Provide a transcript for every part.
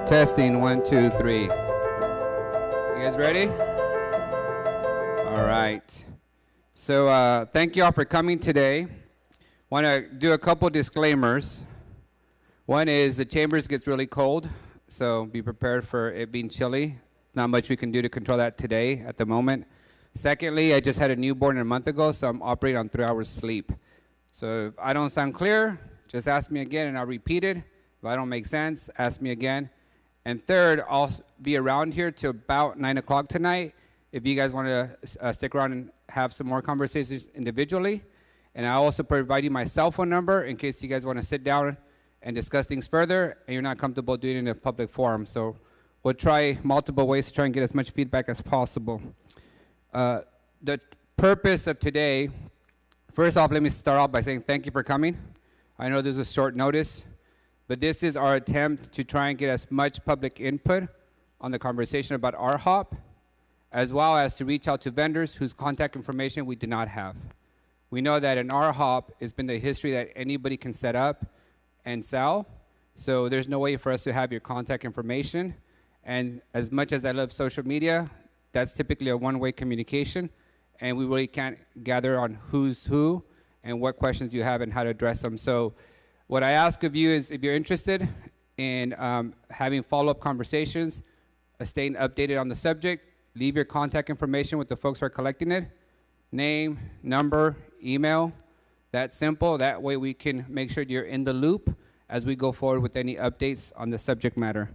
Testing, 1, 2, 3. You guys ready? All right. So thank you all for coming today. Want to do a couple disclaimers. One is the chambers gets really cold, so be prepared for it being chilly. Not much we can do to control that today at the moment. Secondly, I just had a newborn a month ago, so I'm operating on 3 hours sleep. So if I don't sound clear, just ask me again and I'll repeat it. If I don't make sense, ask me again. And third, I'll be around here till about 9 o'clock tonight if you guys want to stick around and have some more conversations individually. And I also provide you my cell phone number in case you guys want to sit down and discuss things further and you're not comfortable doing it in a public forum. So we'll try multiple ways to try and get as much feedback as possible. The purpose of today, first off, let me start off by saying thank you for coming. I know there's a short notice, but this is our attempt to try and get as much public input on the conversation about ArtHop, as well as to reach out to vendors whose contact information we do not have. We know that in ArtHop, it's been the history that anybody can set up and sell, so there's no way for us to have your contact information. And as much as I love social media, that's typically a one-way communication, and we really can't gather on who's who and what questions you have and how to address them. So what I ask of you is if you're interested in having follow-up conversations, staying updated on the subject, leave your contact information with the folks who are collecting it, name, number, email. That's simple. That way we can make sure you're in the loop as we go forward with any updates on the subject matter.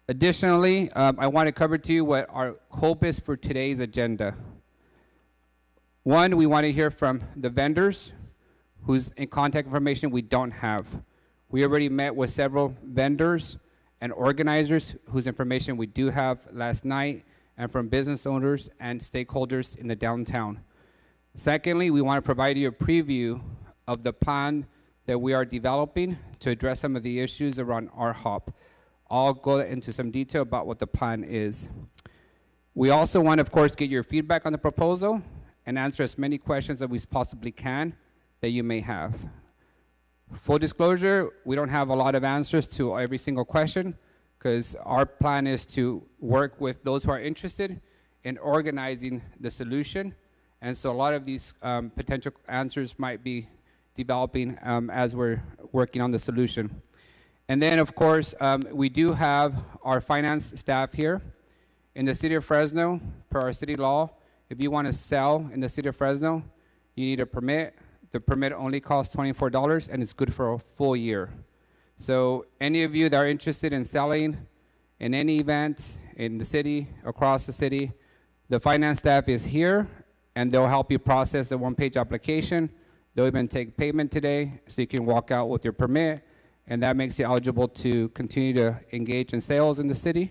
Additionally, I want to cover to you what our hope is for today's agenda. One, we want to hear from the vendors whose contact information we don't have. We already met with several vendors and organizers whose information we do have last night, and from business owners and stakeholders in the downtown. Secondly, we want to provide you a preview of the plan that we are developing to address some of the issues around ArtHop. I'll go into some detail about what the plan is. We also want to, of course, get your feedback on the proposal and answer as many questions as we possibly can that you may have. Full disclosure, we don't have a lot of answers to every single question because our plan is to work with those who are interested in organizing the solution. And so a lot of these potential answers might be developing as we're working on the solution. And then, of course, we do have our finance staff here. In the City of Fresno, per our city law, if you want to sell in the City of Fresno, you need a permit. The permit only costs $24, and it's good for a full year. So any of you that are interested in selling in any event in the city, across the city, the finance staff is here, and they'll help you process the one-page application. They'll even take payment today, so you can walk out with your permit, and that makes you eligible to continue to engage in sales in the city,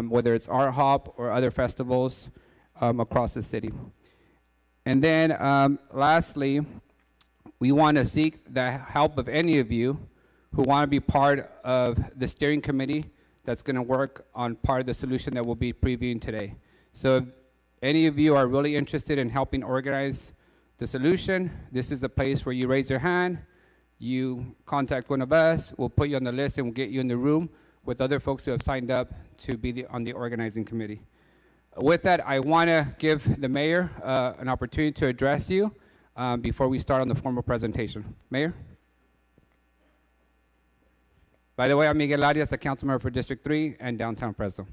whether it's ArtHop or other festivals across the city. And then lastly, we want to seek the help of any of you who want to be part of the steering committee that's going to work on part of the solution that we'll be previewing today. So if any of you are really interested in helping organize the solution, this is the place where you raise your hand, you contact one of us, we'll put you on the list and we'll get you in the room with other folks who have signed up to be on the organizing committee. With that, I want to give the mayor an opportunity to address you before we start on the formal presentation. Mayor? By the way, I'm Miguel Arias, the council member for District 3 and Downtown Fresno.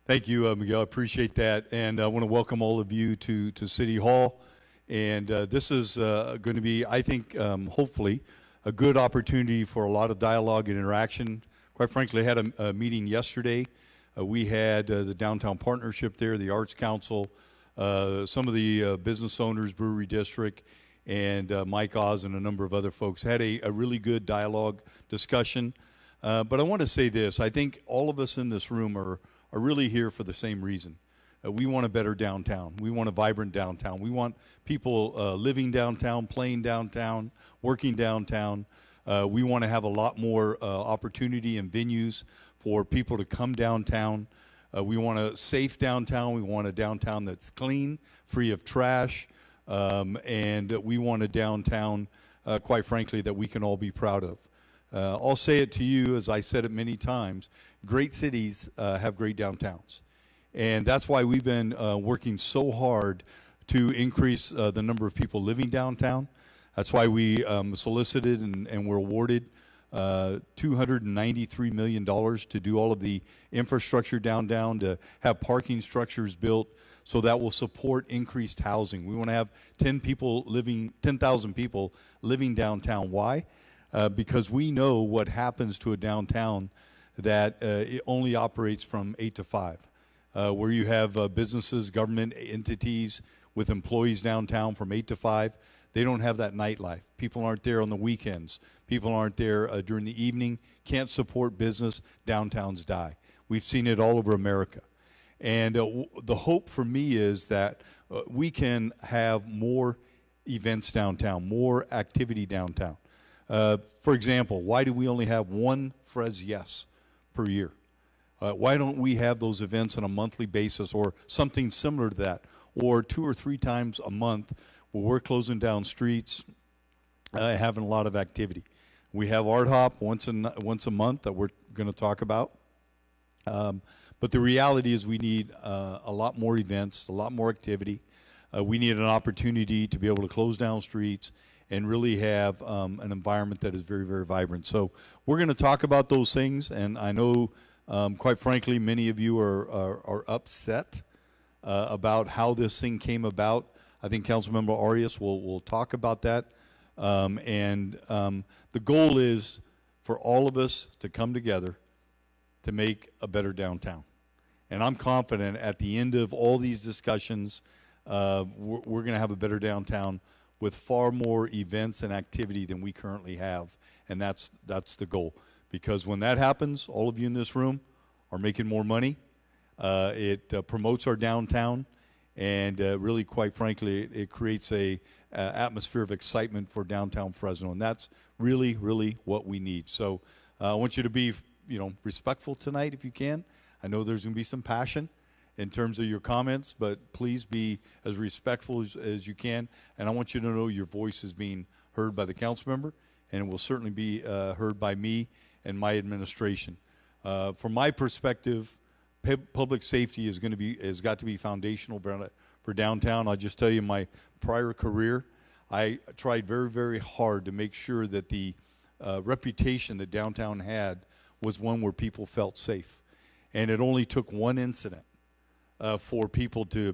Thank you, Miguel. I appreciate that. And I want to welcome all of you to City Hall. And this is going to be, I think, hopefully, a good opportunity for a lot of dialogue and interaction. Quite frankly, I had a meeting yesterday. We had the Downtown Partnership there, the Arts Council, some of the business owners, Brewery District, and Mike Oz and a number of other folks had a really good dialogue discussion. But I want to say this. I think all of us in this room are really here for the same reason. We want a better downtown. We want a vibrant downtown. We want people living downtown, playing downtown, working downtown. We want to have a lot more opportunity and venues for people to come downtown. We want a safe downtown. We want a downtown that's clean, free of trash, and we want a downtown, quite frankly, that we can all be proud of. I'll say it to you, as I said it many times, great cities have great downtowns. And that's why we've been working so hard to increase the number of people living downtown. That's why we solicited and were awarded $293 million to do all of the infrastructure downtown, to have parking structures built, so that will support increased housing. We want to have 10,000 people living downtown. Why? Because we know what happens to a downtown that it only operates from 8 to 5, where you have businesses, government entities with employees downtown from 8 to 5. They don't have that nightlife. People aren't there on the weekends. People aren't there during the evening. Can't support business. Downtowns die. We've seen it all over America. And the hope for me is that we can have more events downtown, more activity downtown. For example, why do we only have one Fres Yes per year? Why don't we have those events on a monthly basis, or something similar to that, or 2 or 3 times a month where we're closing down streets, having a lot of activity? We have ArtHop once a month that we're going to talk about. But the reality is we need a lot more events, a lot more activity. We need an opportunity to be able to close down streets and really have an environment that is very, very vibrant. So we're going to talk about those things, and I know, quite frankly, many of you are upset about how this thing came about. I think Councilmember Arias will talk about that. The goal is for all of us to come together to make a better downtown. And I'm confident at the end of all these discussions, we're going to have a better downtown with far more events and activity than we currently have. And that's the goal. Because when that happens, all of you in this room are making more money. It promotes our downtown. And really, quite frankly, it creates a atmosphere of excitement for downtown Fresno. And that's really, really what we need. So I want you to be, respectful tonight if you can. I know there's going to be some passion in terms of your comments, but please be as respectful as you can. And I want you to know your voice is being heard by the council member, and it will certainly be heard by me and my administration. From my perspective, public safety has got to be foundational for downtown. I'll just tell you, my prior career, I tried very, very hard to make sure that the reputation that downtown had was one where people felt safe. And it only took one incident for people to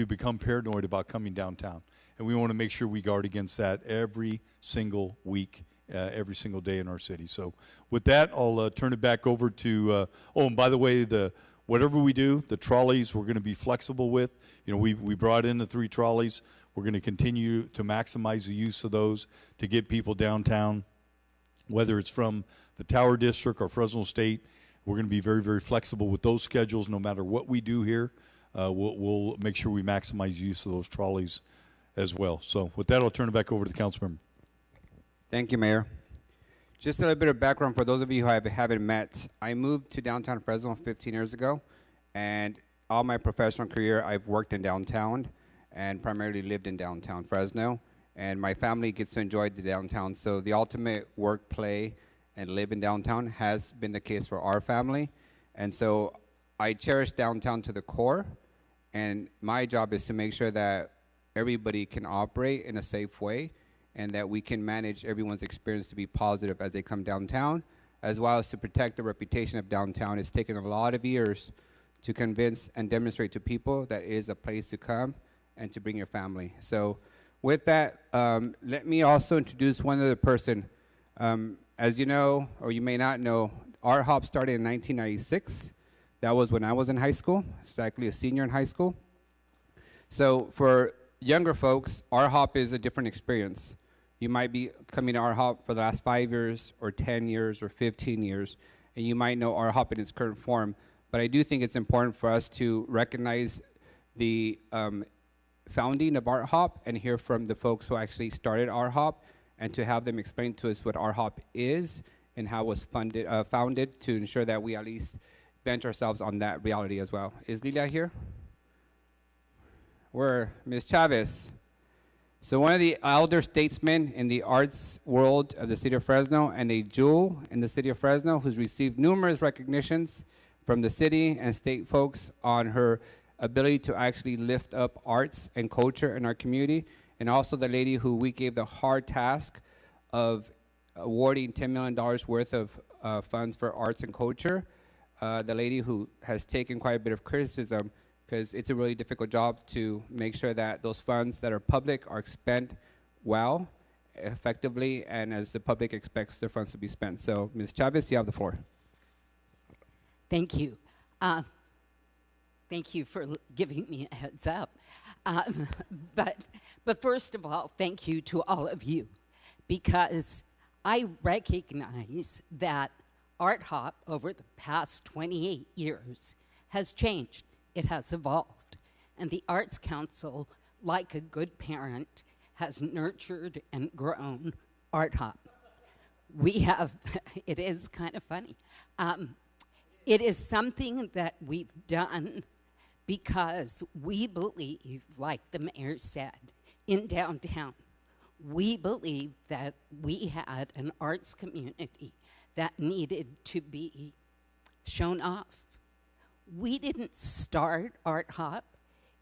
become paranoid about coming downtown. And we want to make sure we guard against that every single week, every single day in our city. So with that, I'll turn it back over to, and by the way, whatever we do, the trolleys we're going to be flexible with. We brought in the 3 trolleys. We're going to continue to maximize the use of those to get people downtown, whether it's from the Tower District or Fresno State. We're going to be very, very flexible with those schedules. No matter what we do here, we'll make sure we maximize use of those trolleys as well. So with that, I'll turn it back over to the council member. Thank you, Mayor. Just a little bit of background for those of you who haven't met. I moved to downtown Fresno 15 years ago, and all my professional career, I've worked in downtown and primarily lived in downtown Fresno. And my family gets to enjoy the downtown. So the ultimate work, play, and live in downtown has been the case for our family. And so I cherish downtown to the core, and my job is to make sure that everybody can operate in a safe way and that we can manage everyone's experience to be positive as they come downtown, as well as to protect the reputation of downtown. It's taken a lot of years to convince and demonstrate to people that it is a place to come and to bring your family. So with that, let me also introduce one other person. As you know, or you may not know, ArtHop started in 1996. That was when I was in high school. It's actually a senior in high school. So for younger folks, ArtHop is a different experience. You might be coming to ArtHop for the last 5 years or 10 years or 15 years, and you might know ArtHop in its current form. But I do think it's important for us to recognize the founding of ArtHop and hear from the folks who actually started ArtHop, and to have them explain to us what ArtHop is and how it was founded, to ensure that we at least bench ourselves on that reality as well. Is Lilia here? Where? Ms. Chavez. So one of the elder statesmen in the arts world of the city of Fresno, and a jewel in the city of Fresno, who's received numerous recognitions from the city and state folks on her ability to actually lift up arts and culture in our community, and also the lady who we gave the hard task of awarding $10 million worth of funds for arts and culture, the lady who has taken quite a bit of criticism, because it's a really difficult job to make sure that those funds that are public are spent well, effectively, and as the public expects their funds to be spent. So, Ms. Chavez, you have the floor. Thank you. Thank you for giving me a heads up. But first of all, thank you to all of you, because I recognize that ArtHop over the past 28 years has changed. It has evolved. And the Arts Council, like a good parent, has nurtured and grown ArtHop. We have, it is kind of funny. It is something that we've done because we believe, like the mayor said, in downtown, we believe that we had an arts community that needed to be shown off. We didn't start ArtHop.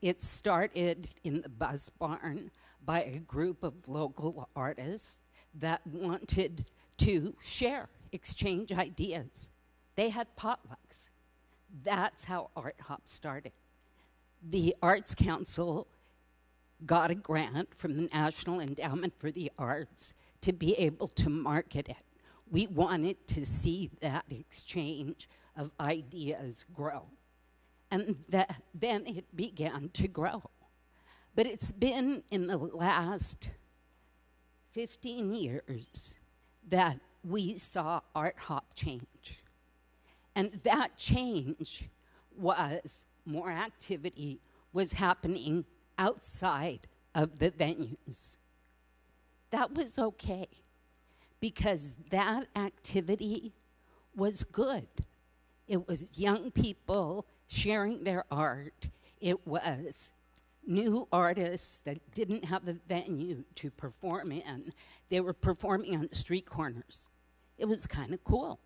It started in the bus barn by a group of local artists that wanted to share, exchange ideas. They had potlucks. That's how ArtHop started. The Arts Council got a grant from the National Endowment for the Arts to be able to market it. We wanted to see that exchange of ideas grow. And then it began to grow. But it's been in the last 15 years that we saw ArtHop change. And that change was more activity was happening outside of the venues. That was okay, because that activity was good. It was young people sharing their art. It was new artists that didn't have a venue to perform in. They were performing on street corners. It was kind of cool.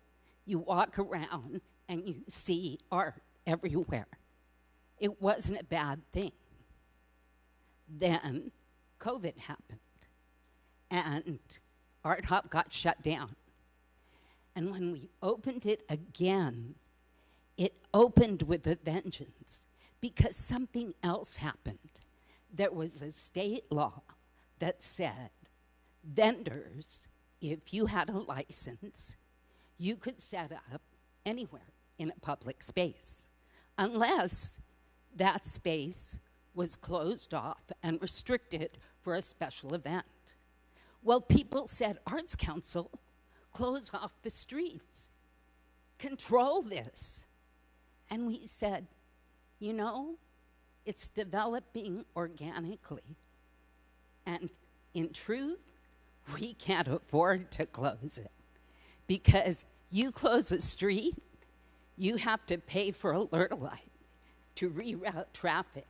You walk around and you see art everywhere. It wasn't a bad thing. Then COVID happened, and ArtHop got shut down. And when we opened it again, it opened with a vengeance, because something else happened. There was a state law that said vendors, if you had a license, you could set up anywhere in a public space, unless that space was closed off and restricted for a special event. Well, people said, Arts Council, close off the streets, control this. And we said, you know, it's developing organically. And in truth, we can't afford to close it. Because you close a street, you have to pay for alert light, to reroute traffic,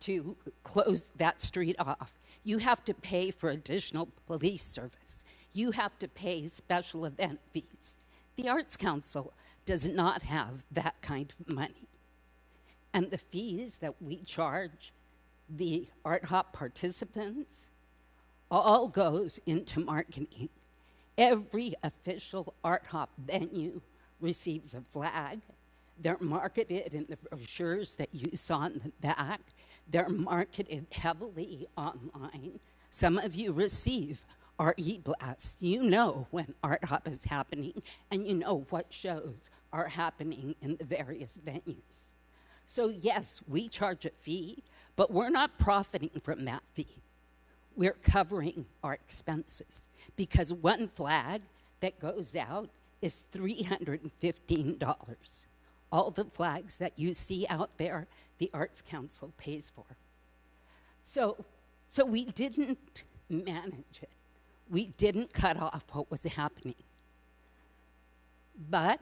to close that street off. You have to pay for additional police service. You have to pay special event fees. The Arts Council does not have that kind of money. And the fees that we charge the ArtHop participants all goes into marketing. Every official ArtHop venue receives a flag. They're marketed in the brochures that you saw in the back. They're marketed heavily online. Some of you receive our e-blasts. You know when ArtHop is happening, and you know what shows are happening in the various venues. So yes, we charge a fee, but we're not profiting from that fee. We're covering our expenses, because one flag that goes out is $315. All the flags that you see out there, the Arts Council pays for. So we didn't manage it. We didn't cut off what was happening. But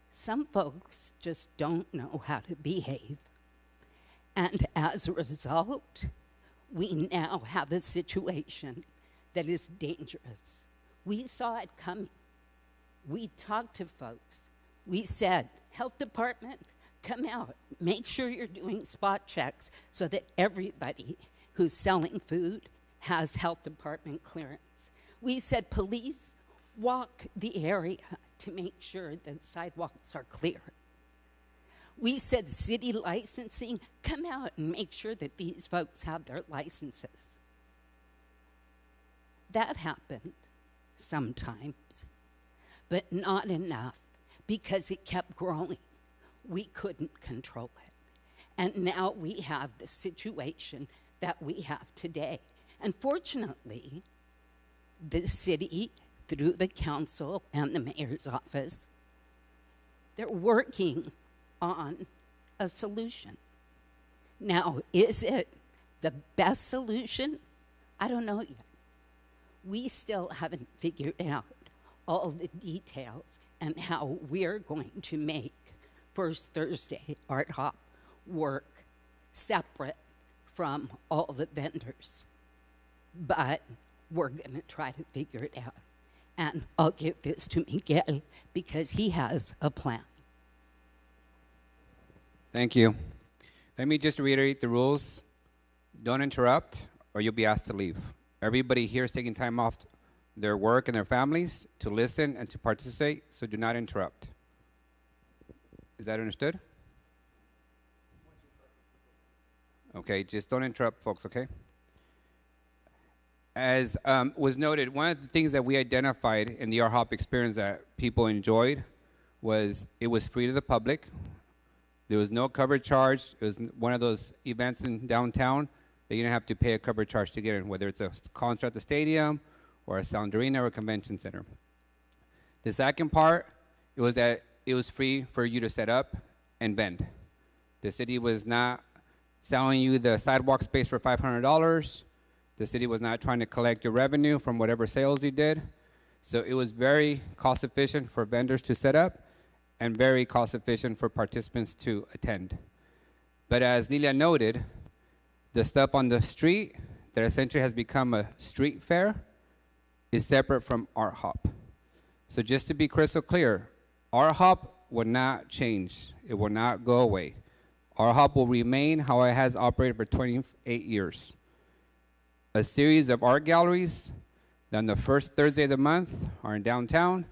some folks just don't know how to behave. And as a result, we now have a situation that is dangerous. We saw it coming. We talked to folks. We said, health department, come out. Make sure you're doing spot checks so that everybody who's selling food has health department clearance. We said, police, walk the area to make sure that sidewalks are clear. We said, city licensing, come out and make sure that these folks have their licenses. That happened sometimes, but not enough because it kept growing. We couldn't control it. And now we have the situation that we have today. And fortunately, the city, through the council and the mayor's office, they're working on a solution. Now, is it the best solution? I don't know yet. We still haven't figured out all the details and how we're going to make First Thursday ArtHop work separate from all the vendors. But we're going to try to figure it out. And I'll give this to Miguel because he has a plan. Thank you. Let me just reiterate the rules. Don't interrupt or you'll be asked to leave. Everybody here is taking time off their work and their families to listen and to participate, so do not interrupt. Is that understood? Okay, just don't interrupt, folks, okay? As was noted, one of the things that we identified in the ArtHop experience that people enjoyed was it was free to the public. There was no cover charge. It was one of those events in downtown that you didn't have to pay a cover charge to get in, whether it's a concert at the stadium or a sound arena or a convention center. The second part, it was that it was free for you to set up and vend. The city was not selling you the sidewalk space for $500. The city was not trying to collect your revenue from whatever sales you did. So it was very cost efficient for vendors to set up and very cost efficient for participants to attend. But as Lilia noted, the stuff on the street that essentially has become a street fair is separate from ArtHop. So just to be crystal clear, ArtHop will not change. It will not go away. ArtHop will remain how it has operated for 28 years. A series of art galleries. Then the first Thursday of the month are in downtown.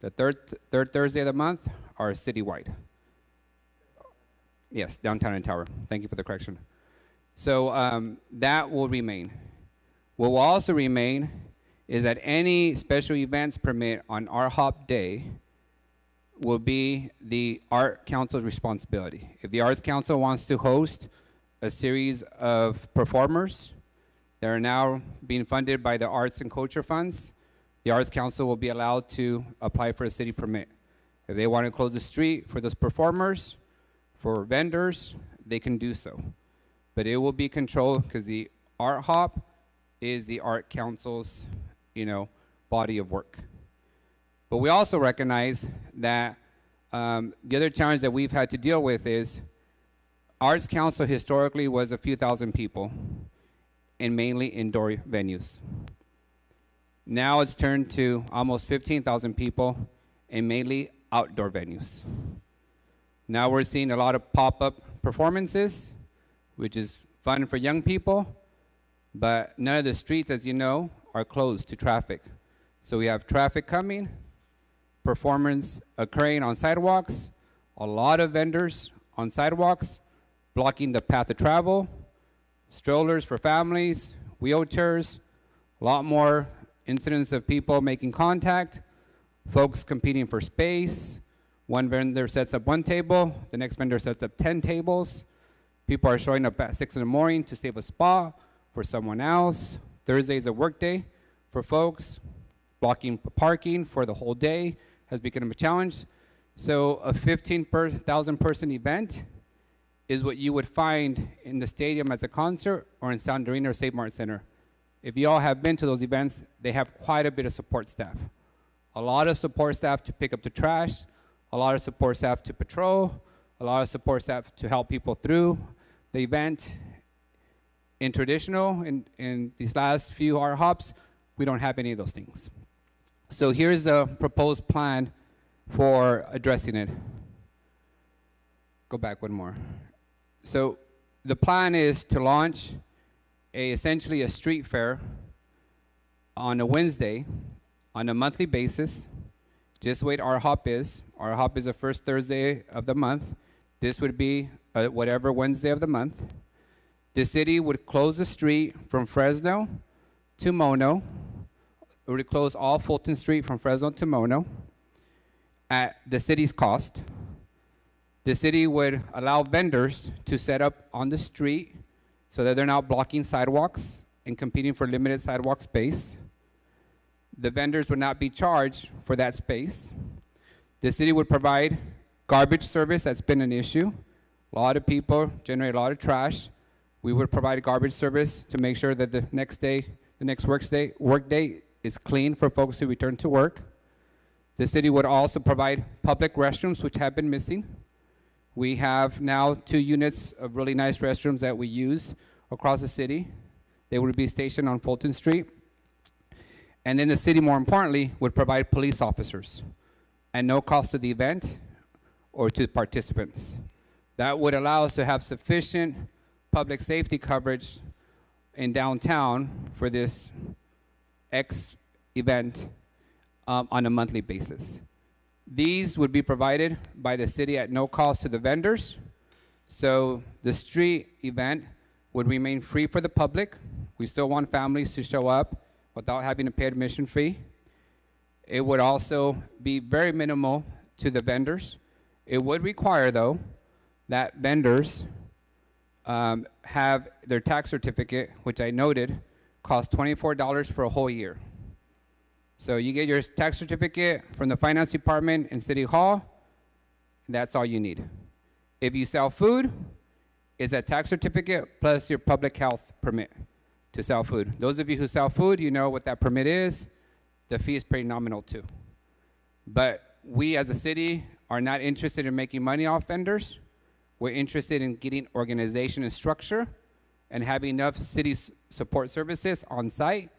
The third Thursday of the month are citywide. Yes, downtown and Tower. Thank you for the correction. So that will remain. What will also remain is that any special events permit on ArtHop Day will be the Art Council's responsibility. If the Arts Council wants to host a series of performers that are now being funded by the Arts and Culture Funds, the Arts Council will be allowed to apply for a city permit. If they want to close the street for those performers, for vendors, they can do so. But it will be controlled because the ArtHop is the Art Council's, body of work. But we also recognize that the other challenge that we've had to deal with is Arts Council historically was a few thousand people in mainly indoor venues. Now it's turned to almost 15,000 people in mainly outdoor venues. Now we're seeing a lot of pop-up performances, which is fun for young people, but none of the streets, as you know, are closed to traffic. So we have traffic coming, performance occurring on sidewalks, a lot of vendors on sidewalks blocking the path of travel, strollers for families, wheelchairs, a lot more incidents of people making contact, folks competing for space. One vendor sets up one table, the next vendor sets up 10 tables. People are showing up at 6 in the morning to save a spot for someone else. Thursday is a work day for folks. Blocking parking for the whole day has become a challenge. So a 15,000 person event is what you would find in the stadium as a concert or in Sound Arena or Save Mart Center. If you all have been to those events, they have quite a bit of support staff. A lot of support staff to pick up the trash, a lot of support staff to patrol, a lot of support staff to help people through the event. In traditional, in these last few ArtHops, we don't have any of those things. So here's the proposed plan for addressing it. Go back one more. So the plan is to launch essentially a street fair on a Wednesday on a monthly basis, just the way ArtHop is. ArtHop is the first Thursday of the month. This would be whatever Wednesday of the month. The city would close the street from Fresno to Mono. It would close all Fulton Street from Fresno to Mono at the city's cost. The city would allow vendors to set up on the street so that they're not blocking sidewalks and competing for limited sidewalk space. The vendors would not be charged for that space. The city would provide garbage service. That's been an issue. A lot of people generate a lot of trash. We would provide garbage service to make sure that the next work day is clean for folks who return to work. The city would also provide public restrooms, which have been missing. We have now 2 units of really nice restrooms that we use across the city. They would be stationed on Fulton Street. And then the city, more importantly, would provide police officers at no cost to the event or to participants. That would allow us to have sufficient public safety coverage in downtown for this X event on a monthly basis. These would be provided by the city at no cost to the vendors. So the street event would remain free for the public. We still want families to show up without having to pay admission fee. It would also be very minimal to the vendors. It would require, though, that vendors have their tax certificate, which I noted costs $24 for a whole year. So you get your tax certificate from the finance department in City Hall, that's all you need. If you sell food, it's a tax certificate plus your public health permit to sell food. Those of you who sell food, you know what that permit is. The fee is pretty nominal too. But we as a city are not interested in making money off vendors. We're interested in getting organization and structure and having enough city support services on site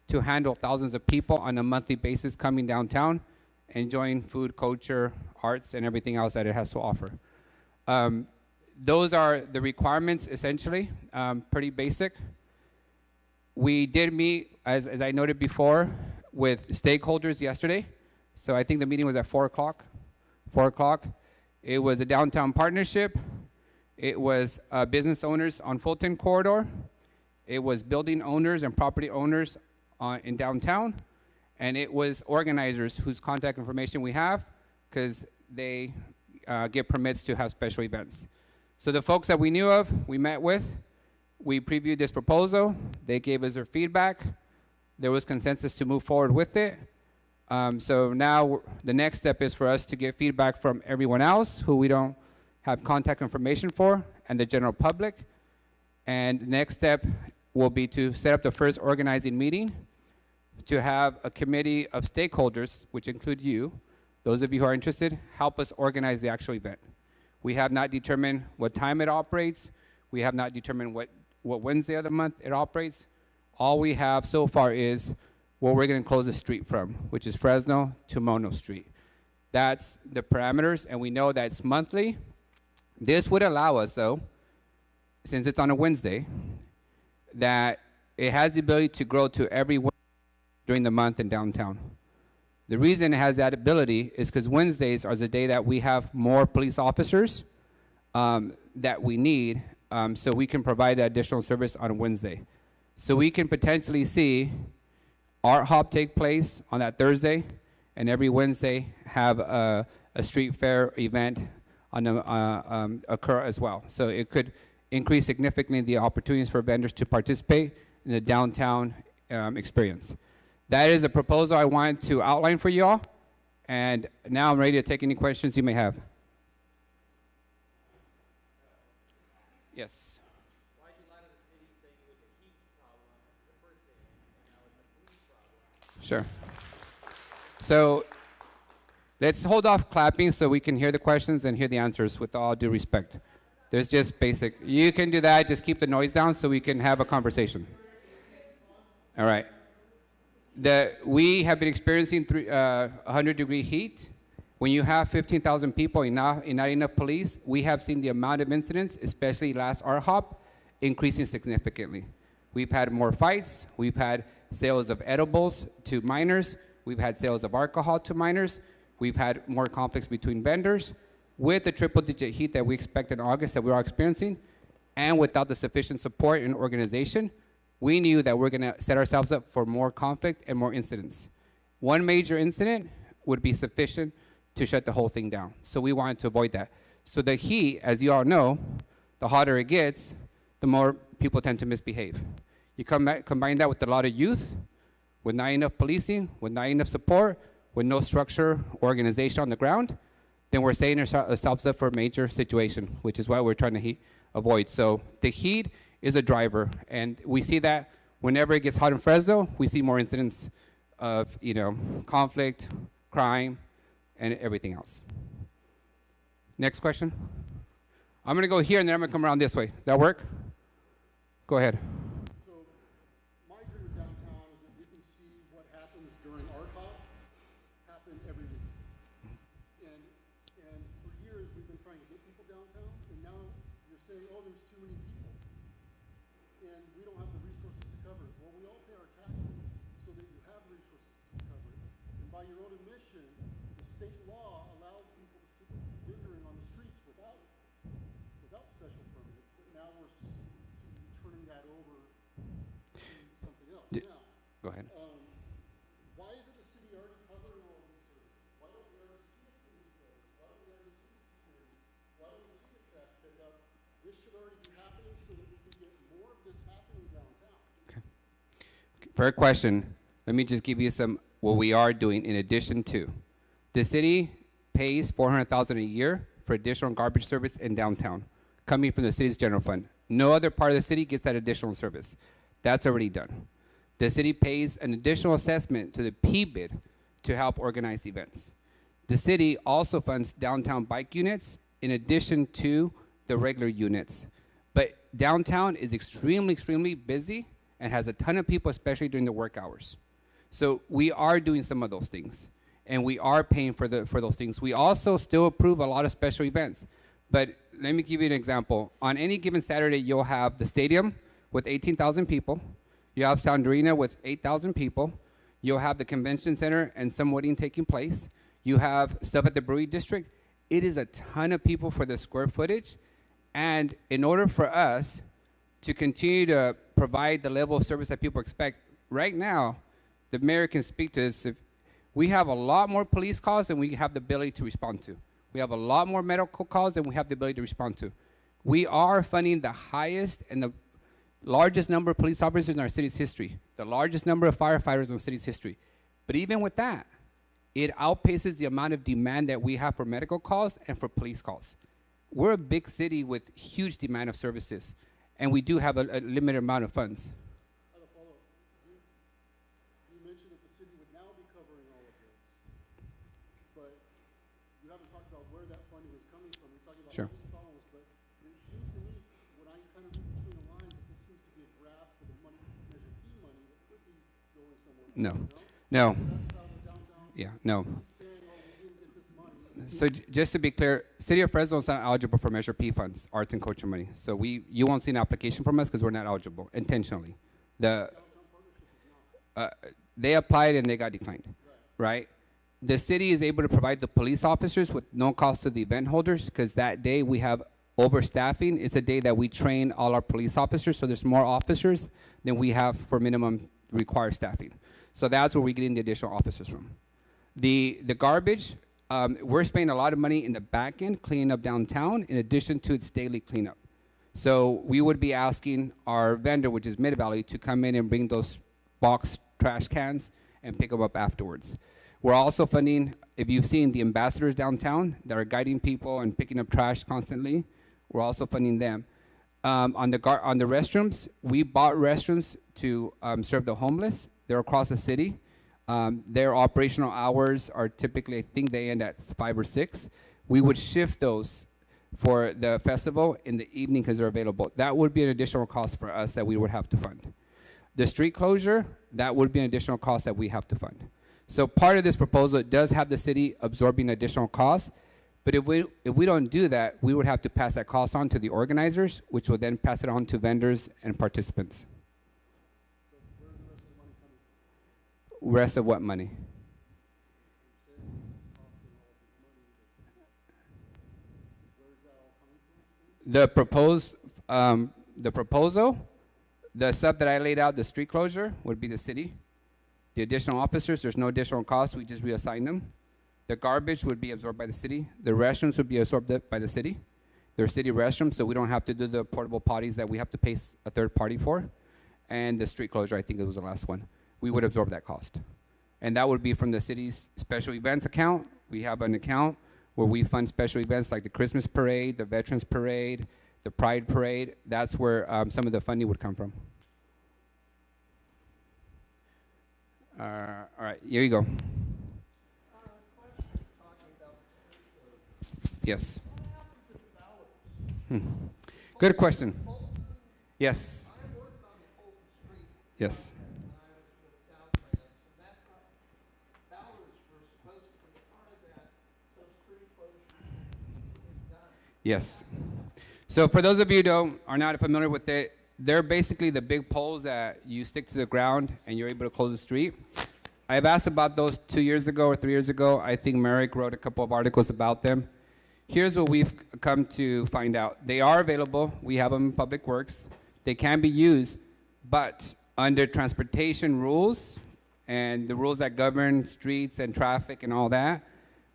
to handle thousands of people on a monthly basis coming downtown, enjoying food, culture, arts, and everything else that it has to offer. Those are the requirements, essentially, pretty basic. We did meet, as I noted before, with stakeholders yesterday. So I think the meeting was at 4 o'clock. 4 o'clock. It was a downtown partnership. It was business owners on Fulton Corridor. It was building owners and property owners in downtown. And it was organizers whose contact information we have because they get permits to have special events. So the folks that we knew of, we met with. We previewed this proposal. They gave us their feedback. There was consensus to move forward with it. So now the next step is for us to get feedback from everyone else who we don't have contact information for and the general public. And the next step will be to set up the first organizing meeting to have a committee of stakeholders, which include you, those of you who are interested, help us organize the actual event. We have not determined what time it operates. We have not determined what Wednesday of the month it operates. All we have so far is where we're going to close the street from, which is Fresno to Mono Street. That's the parameters, and we know that it's monthly. This would allow us, though, since it's on a Wednesday, that it has the ability to grow to every Wednesday during the month in downtown. The reason it has that ability is because Wednesdays are the day that we have more police officers that we need, so we can provide that additional service on a Wednesday. So we can potentially see ArtHop take place on that Thursday, and every Wednesday have a street fair event occur as well. So it could increase significantly the opportunities for vendors to participate in the downtown experience. That is a proposal I wanted to outline for you all, and now I'm ready to take any questions you may have. Yes. Why did a lot of the cities say it was a heat problem the first day, and now it's a police problem? Sure. So let's hold off clapping so we can hear the questions and hear the answers with all due respect. There's just basic. You can do that. Just keep the noise down so we can have a conversation. All right. We have been experiencing 100-degree heat. When you have 15,000 people and not enough police, we have seen the amount of incidents, especially last ArtHop, increasing significantly. We've had more fights. We've had sales of edibles to minors. We've had sales of alcohol to minors. We've had more conflicts between vendors. With the triple-digit heat that we expect in August that we're all experiencing, and without the sufficient support and organization, we knew that we're going to set ourselves up for more conflict and more incidents. One major incident would be sufficient to shut the whole thing down. So we wanted to avoid that. So the heat, as you all know, the hotter it gets, the more people tend to misbehave. You combine that with a lot of youth, with not enough policing, with not enough support, with no structure or organization on the ground, then we're setting ourselves up for a major situation, which is what we're trying to avoid. So the heat is a driver, and we see that whenever it gets hot in Fresno, we see more incidents of conflict, crime, and everything else. Next question. I'm going to go here, and then I'm going to come around this way. That work? Go ahead. So my dream of downtown is that we can see what happens during ArtHop happen every week. And for years, we've been trying to get people downtown, and now you're saying, oh, there's too many people, and we don't have the resources to cover it. Well, we all pay our taxes so that you have resources to cover it. And by your own admission, the state law allows people to sit lingering on the streets without special permits, but now we're turning that over to something else. Now, go ahead. why isn't the city already covering all these services? Why don't we already see a police road? Why don't we already see security? Why don't we see the trash pickup? This should already be happening so that we can get more of this happening downtown. Okay. Fair question. Let me just give you what we are doing in addition to. The city pays $400,000 a year for additional garbage service in downtown, coming from the city's general fund. No other part of the city gets that additional service. That's already done. The city pays an additional assessment to the PBID to help organize events. The city also funds downtown bike units in addition to the regular units. But downtown is extremely, extremely busy and has a ton of people, especially during the work hours. So we are doing some of those things, and we are paying for those things. We also still approve a lot of special events. But let me give you an example. On any given Saturday, you'll have the stadium with 18,000 people. You have Soundrina with 8,000 people. You'll have the convention center and some wedding taking place. You have stuff at the brewery district. It is a ton of people for the square footage. And in order for us to continue to provide the level of service that people expect, right now, the mayor can speak to this. If we have a lot more police calls than we have the ability to respond to. We have a lot more medical calls than we have the ability to respond to. We are funding the highest and the largest number of police officers in our city's history, the largest number of firefighters in the city's history. But even with that, it outpaces the amount of demand that we have for medical calls and for police calls. We're a big city with huge demand of services, and we do have a limited amount of funds. I have a follow-up. You mentioned that the city would now be covering all of this, but you haven't talked about where that funding is coming from. You're talking about Sure. all these problems, but it seems to me, when I kind of read between the lines, that this seems to be a grab for the money, Measure P money that could be going somewhere else. No. You know? No. That's how the downtown Yeah, no. saying, oh, we didn't get this money. So just to be clear, City of Fresno is not eligible for Measure P funds, arts and culture money. So you won't see an application from us because we're not eligible intentionally. They applied and they got declined, right? The city is able to provide the police officers with no cost to the event holders because that day we have overstaffing. It's a day that we train all our police officers, so there's more officers than we have for minimum required staffing. So that's where we get in the additional officers from. The garbage, we're spending a lot of money in the back end cleaning up downtown in addition to its daily cleanup. So we would be asking our vendor, which is Mid-Valley, to come in and bring those box trash cans and pick them up afterwards. We're also funding, if you've seen the ambassadors downtown that are guiding people and picking up trash constantly, we're also funding them. On the restrooms, we bought restrooms to serve the homeless. They're across the city. Their operational hours are typically, I think they end at 5 or 6. We would shift those for the festival in the evening because they're available. That would be an additional cost for us that we would have to fund. The street closure, that would be an additional cost that we have to fund. So part of this proposal does have the city absorbing additional costs, but if we don't do that, we would have to pass that cost on to the organizers, which will then pass it on to vendors and participants. So where's the rest of the money coming from? Rest of what money? You're saying this is costing all this money. Where's that all coming from? The proposal, the stuff that I laid out, the street closure, would be the city. The additional officers, there's no additional cost, we just reassign them. The garbage would be absorbed by the city. The restrooms would be absorbed by the city. They're city restrooms, so we don't have to do the portable potties that we have to pay a third party for. And the street closure, I think it was the last one. We would absorb that cost. And that would be from the city's special events account. We have an account where we fund special events like the Christmas parade, the Veterans Parade, the Pride Parade. That's where some of the funding would come from. All right, here you go. Yes. Good question. Yes. Yes. Yes. So for those of you who are not familiar with it, they're basically the big poles that you stick to the ground and you're able to close the street. I've asked about those 2 years ago or 3 years ago. I think Merrick wrote a couple of articles about them. Here's what we've come to find out. They are available. We have them in Public Works. They can be used, but under transportation rules and the rules that govern streets and traffic and all that,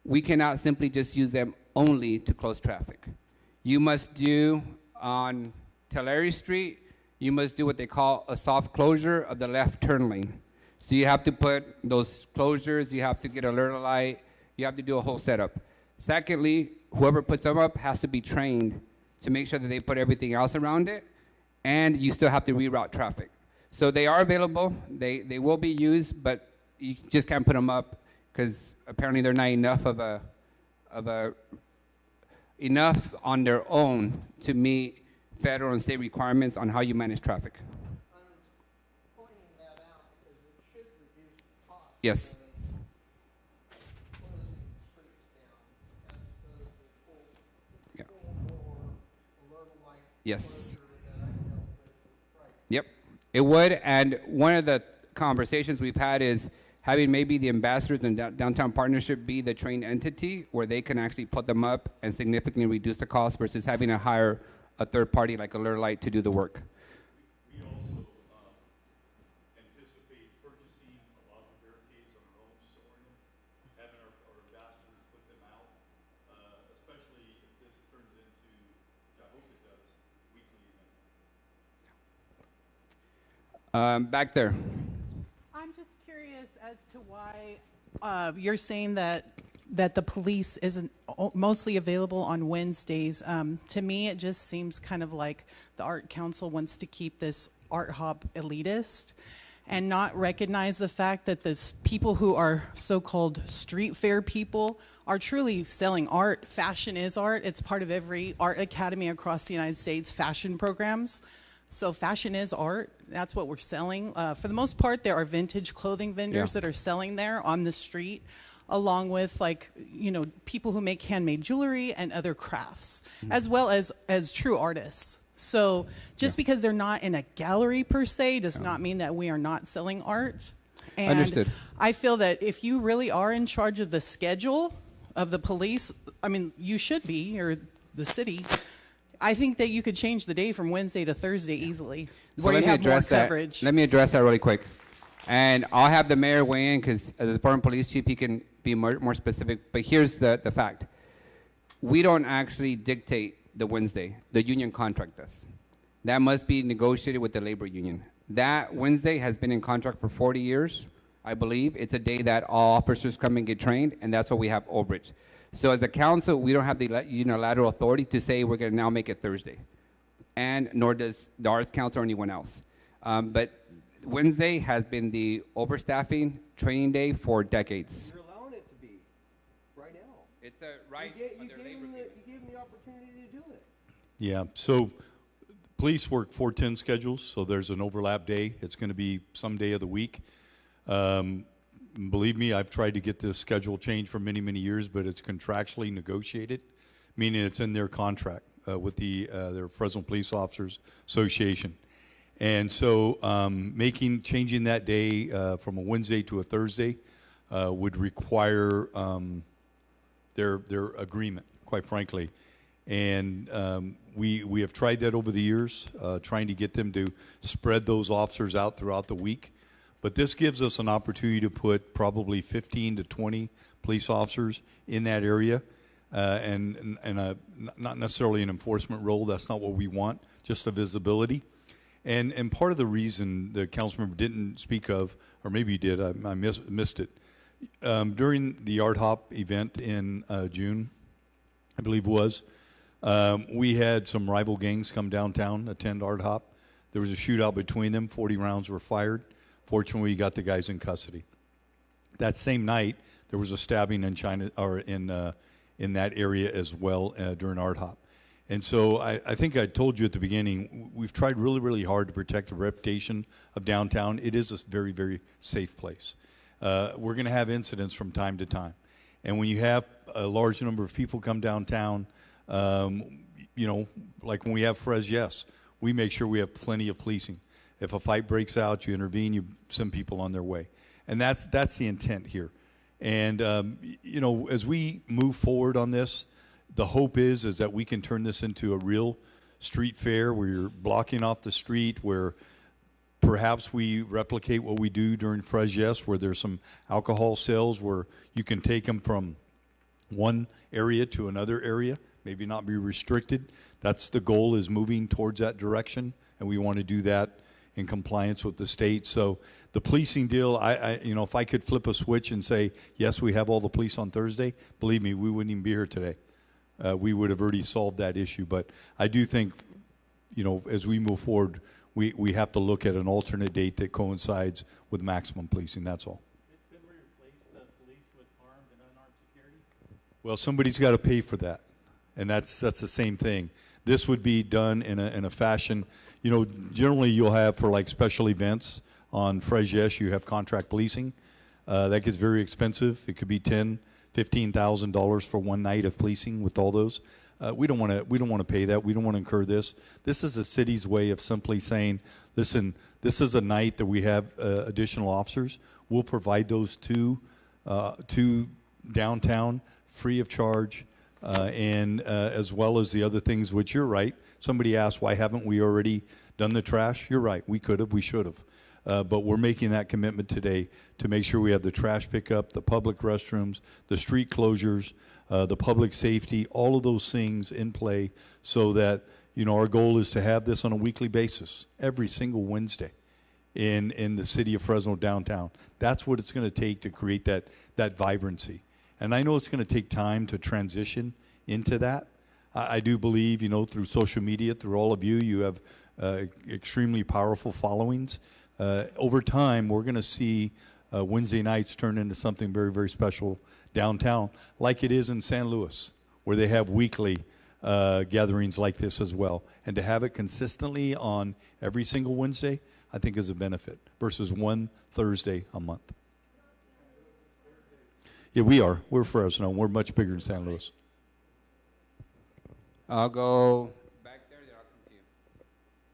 we cannot simply just use them only to close traffic. You must do on Tulare Street, you must do what they call a soft closure of the left turn lane. So you have to put those closures, you have to get a alert light, you have to do a whole setup. Secondly, whoever puts them up has to be trained to make sure that they put everything else around it, and you still have to reroute traffic. So they are available, they will be used, but you just can't put them up because apparently they're not enough on their own to meet federal and state requirements on how you manage traffic. I'm pointing that out because it should reduce costs. Yes. Closing streets down as opposed to full Yeah. or alert light Yes. closure that I dealt with. Right. Yep, it would. And one of the conversations we've had is having maybe the ambassadors and downtown partnership be the trained entity where they can actually put them up and significantly reduce the cost versus having to hire a third party like Alert Light to do the work. We also anticipate purchasing a lot of barricades on our own, storing them, having our ambassadors put them out, especially if this turns into, which I hope it does, weekly event. Back there. I'm just curious as to why you're saying that the police isn't mostly available on Wednesdays. To me, it just seems kind of like the Art Council wants to keep this art hop elitist and not recognize the fact that this people who are so-called street fair people are truly selling art. Fashion is art. It's part of every art academy across the United States fashion programs. So fashion is art. That's what we're selling. For the most part, there are vintage clothing vendors that are selling there on the street, along with people who make handmade jewelry and other crafts, as well as true artists. So just because they're not in a gallery per se does not mean that we are not selling art. And Understood. I feel that if you really are in charge of the schedule of the police, I mean, you should be, or the city. I think that you could change the day from Wednesday to Thursday easily, So where let you me have more address that. coverage. Let me address that really quick. And I'll have the mayor weigh in because as a former police chief, he can be more specific. But here's the fact. We don't actually dictate the Wednesday. The union contract does. That must be negotiated with the labor union. That Wednesday has been in contract for 40 years, I believe. It's a day that all officers come and get trained, and that's what we have overage. So as a council, we don't have the unilateral authority to say we're going to now make it Thursday, and nor does the Arts Council or anyone else. But Wednesday has been the overstaffing training day for decades. You're allowing it to be. right now. It's a right You on their labor agreement. gave them the opportunity to do it. Yeah, so police work 410 schedules, so there's an overlap day. It's going to be some day of the week. Believe me, I've tried to get this schedule changed for many, many years, but it's contractually negotiated, meaning it's in their contract with their Fresno Police Officers Association. And so changing that day from a Wednesday to a Thursday would require their agreement, quite frankly. And we have tried that over the years, trying to get them to spread those officers out throughout the week. But this gives us an opportunity to put probably 15 to 20 police officers in that area, and not necessarily an enforcement role. That's not what we want, just a visibility. And part of the reason the council member didn't speak of, or maybe you did, I missed it, during the ArtHop event in June, I believe it was, we had some rival gangs come downtown, attend ArtHop. There was a shootout between them. 40 rounds were fired. Fortunately, we got the guys in custody. That same night, there was a stabbing in China, or in that area as well during ArtHop. And so I think I told you at the beginning, we've tried really, really hard to protect the reputation of downtown. It is a very, very safe place. We're going to have incidents from time to time. And when you have a large number of people come downtown, like when we have Fres, we make sure we have plenty of policing. If a fight breaks out, you intervene, you send people on their way. And that's the intent here. And, as we move forward on this, the hope is that we can turn this into a real street fair where you're blocking off the street, where perhaps we replicate what we do during Fres, where there's some alcohol sales where you can take them from one area to another area, maybe not be restricted. That's the goal, is moving towards that direction, and we want to do that in compliance with the state. So the policing deal, if I could flip a switch and say, yes, we have all the police on Thursday, believe me, we wouldn't even be here today. We would have already solved that issue. But I do think, as we move forward, we have to look at an alternate date that coincides with maximum policing, that's all. Could we replace the police with armed and unarmed security? Well, somebody's got to pay for that, and that's the same thing. This would be done in a fashion, generally you'll have for like special events on Fres, you have contract policing. That gets very expensive. It could be $10,000, $15,000 for one night of policing with all those. We don't want to pay that. We don't want to incur this. This is the city's way of simply saying, listen, this is a night that we have additional officers. We'll provide those to downtown free of charge, and as well as the other things, which you're right. Somebody asked, why haven't we already done the trash? You're right. We could have. We should have. But we're making that commitment today to make sure we have the trash pickup, the public restrooms, the street closures, the public safety, all of those things in play, so that, our goal is to have this on a weekly basis, every single Wednesday in the city of Fresno downtown. That's what it's going to take to create that vibrancy. And I know it's going to take time to transition into that. I do believe, through social media, through all of you, you have extremely powerful followings. Over time, we're going to see Wednesday nights turn into something very, very special downtown, like it is in San Luis, where they have weekly gatherings like this as well. And to have it consistently on every single Wednesday, I think is a benefit, versus one Thursday a month. Yeah, we are. We're Fresno. We're much bigger than San Luis. I'll go back there, then I'll come to you.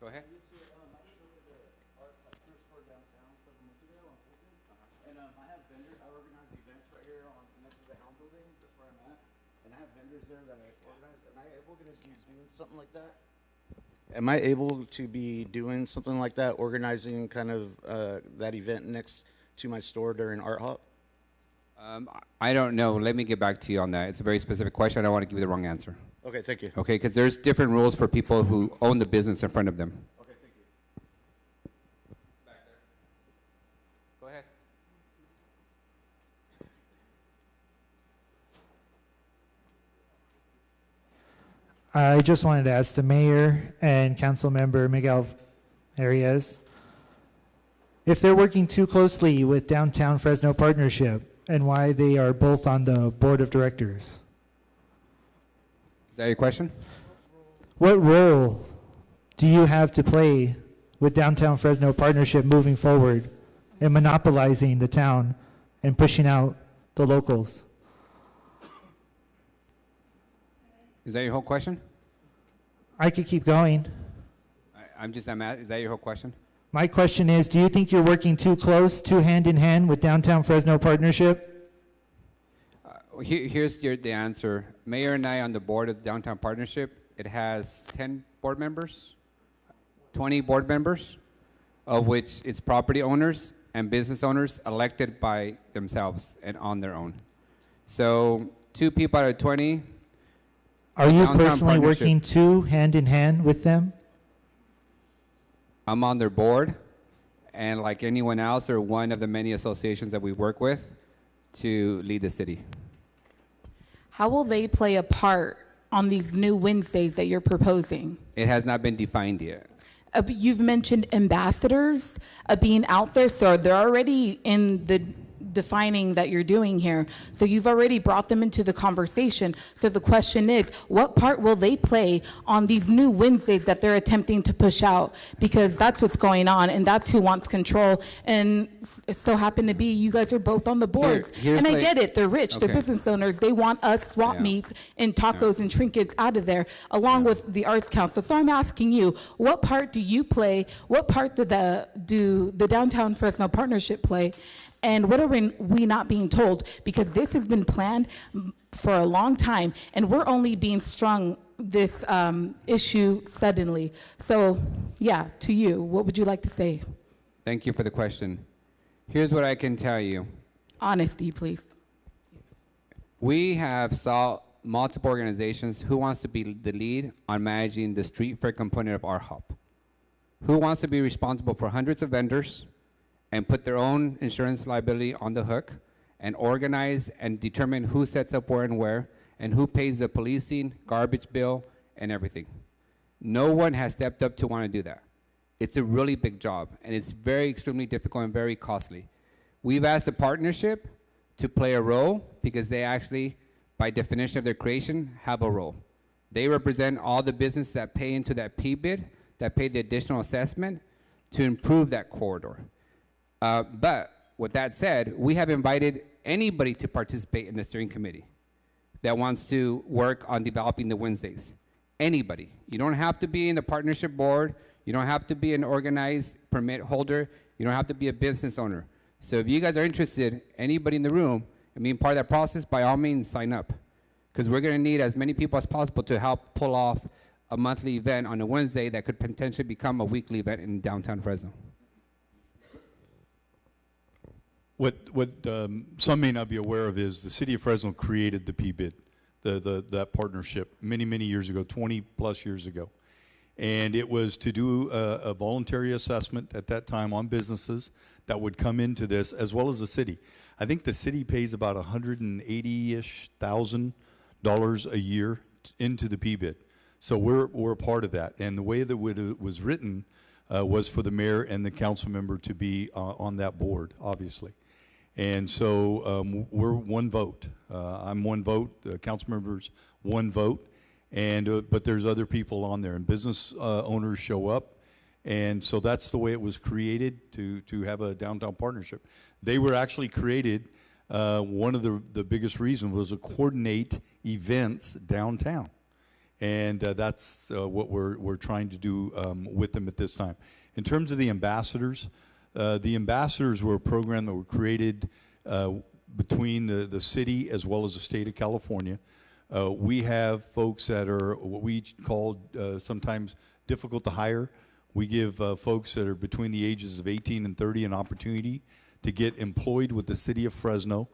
Go ahead. And I have vendors, I organize events right here next to the Helm building, that's where I'm at. And I have vendors there that I organize. Am I able to be doing something like that? Am I able to be doing something like that, organizing kind of that event next to my store during ArtHop? I don't know. Let me get back to you on that. It's a very specific question. I don't want to give you the wrong answer. Okay, thank you. Okay, because there's different rules for people who own the business in front of them. Okay, thank you. Back there. Go ahead. I just wanted to ask the mayor and council member Miguel Arias if they're working too closely with Downtown Fresno Partnership and why they are both on the board of directors. Is that your question? What role do you have to play with Downtown Fresno Partnership moving forward and monopolizing the town and pushing out the locals? Is that your whole question? I could keep going. Is that your whole question? My question is, do you think you're working too close, too hand in hand with Downtown Fresno Partnership? Here's the answer. Mayor and I on the board of the Downtown Partnership, it has 10 board members, 20 board members, of which it's property owners and business owners elected by themselves and on their own. So 2 people out of 20. Are you Downtown personally Partnership. working too hand in hand with them? I'm on their board, and like anyone else, they're one of the many associations that we work with to lead the city. How will they play a part on these new Wednesdays that you're proposing? It has not been defined yet. But you've mentioned ambassadors being out there, so they're already in the defining that you're doing here. So you've already brought them into the conversation. So the question is, what part will they play on these new Wednesdays that they're attempting to push out? Because that's what's going on, and that's who wants control. And it so happen to be you guys are both on the boards. And I get it, they're rich, they're business owners. They want us swap meets and tacos and trinkets out of there, along with the Arts Council. So I'm asking you, what part do you play? What part do the Downtown Fresno Partnership play? And what are we not being told? Because this has been planned for a long time, and we're only being strung this issue suddenly. So, yeah, to you, what would you like to say? Thank you for the question. Here's what I can tell you. Honesty, please. We have saw multiple organizations who wants to be the lead on managing the street fair component of ArtHop. Who wants to be responsible for hundreds of vendors and put their own insurance liability on the hook and organize and determine who sets up where and who pays the policing, garbage bill, and everything. No one has stepped up to want to do that. It's a really big job, and it's very extremely difficult and very costly. We've asked the partnership to play a role because they actually, by definition of their creation, have a role. They represent all the businesses that pay into that P-bid, that pay the additional assessment to improve that corridor. But with that said, we have invited anybody to participate in the steering committee that wants to work on developing the Wednesdays. Anybody. You don't have to be in the partnership board. You don't have to be an organized permit holder. You don't have to be a business owner. So if you guys are interested, anybody in the room, and being part of that process, by all means, sign up. Because we're going to need as many people as possible to help pull off a monthly event on a Wednesday that could potentially become a weekly event in downtown Fresno. What some may not be aware of is the City of Fresno created the P-bid, that partnership many years ago, 20 plus years ago. And it was to do a voluntary assessment at that time on businesses that would come into this, as well as the city. I think the city pays about $180,000 a year into the P-bid. So we're a part of that. And the way that it was written was for the mayor and the council member to be on that board, obviously. And so we're one vote. I'm one vote, the council members one vote, and but there's other people on there, and business owners show up, and so that's the way it was created to have a downtown partnership. They were actually created. One of the biggest reasons was to coordinate events downtown, and that's what we're trying to do with them at this time. In terms of the ambassadors. The ambassadors were a program that were created between the city as well as the state of California. We have folks that are what we call sometimes difficult to hire. We give folks that are between the ages of 18 and 30 an opportunity to get employed with the city of Fresno.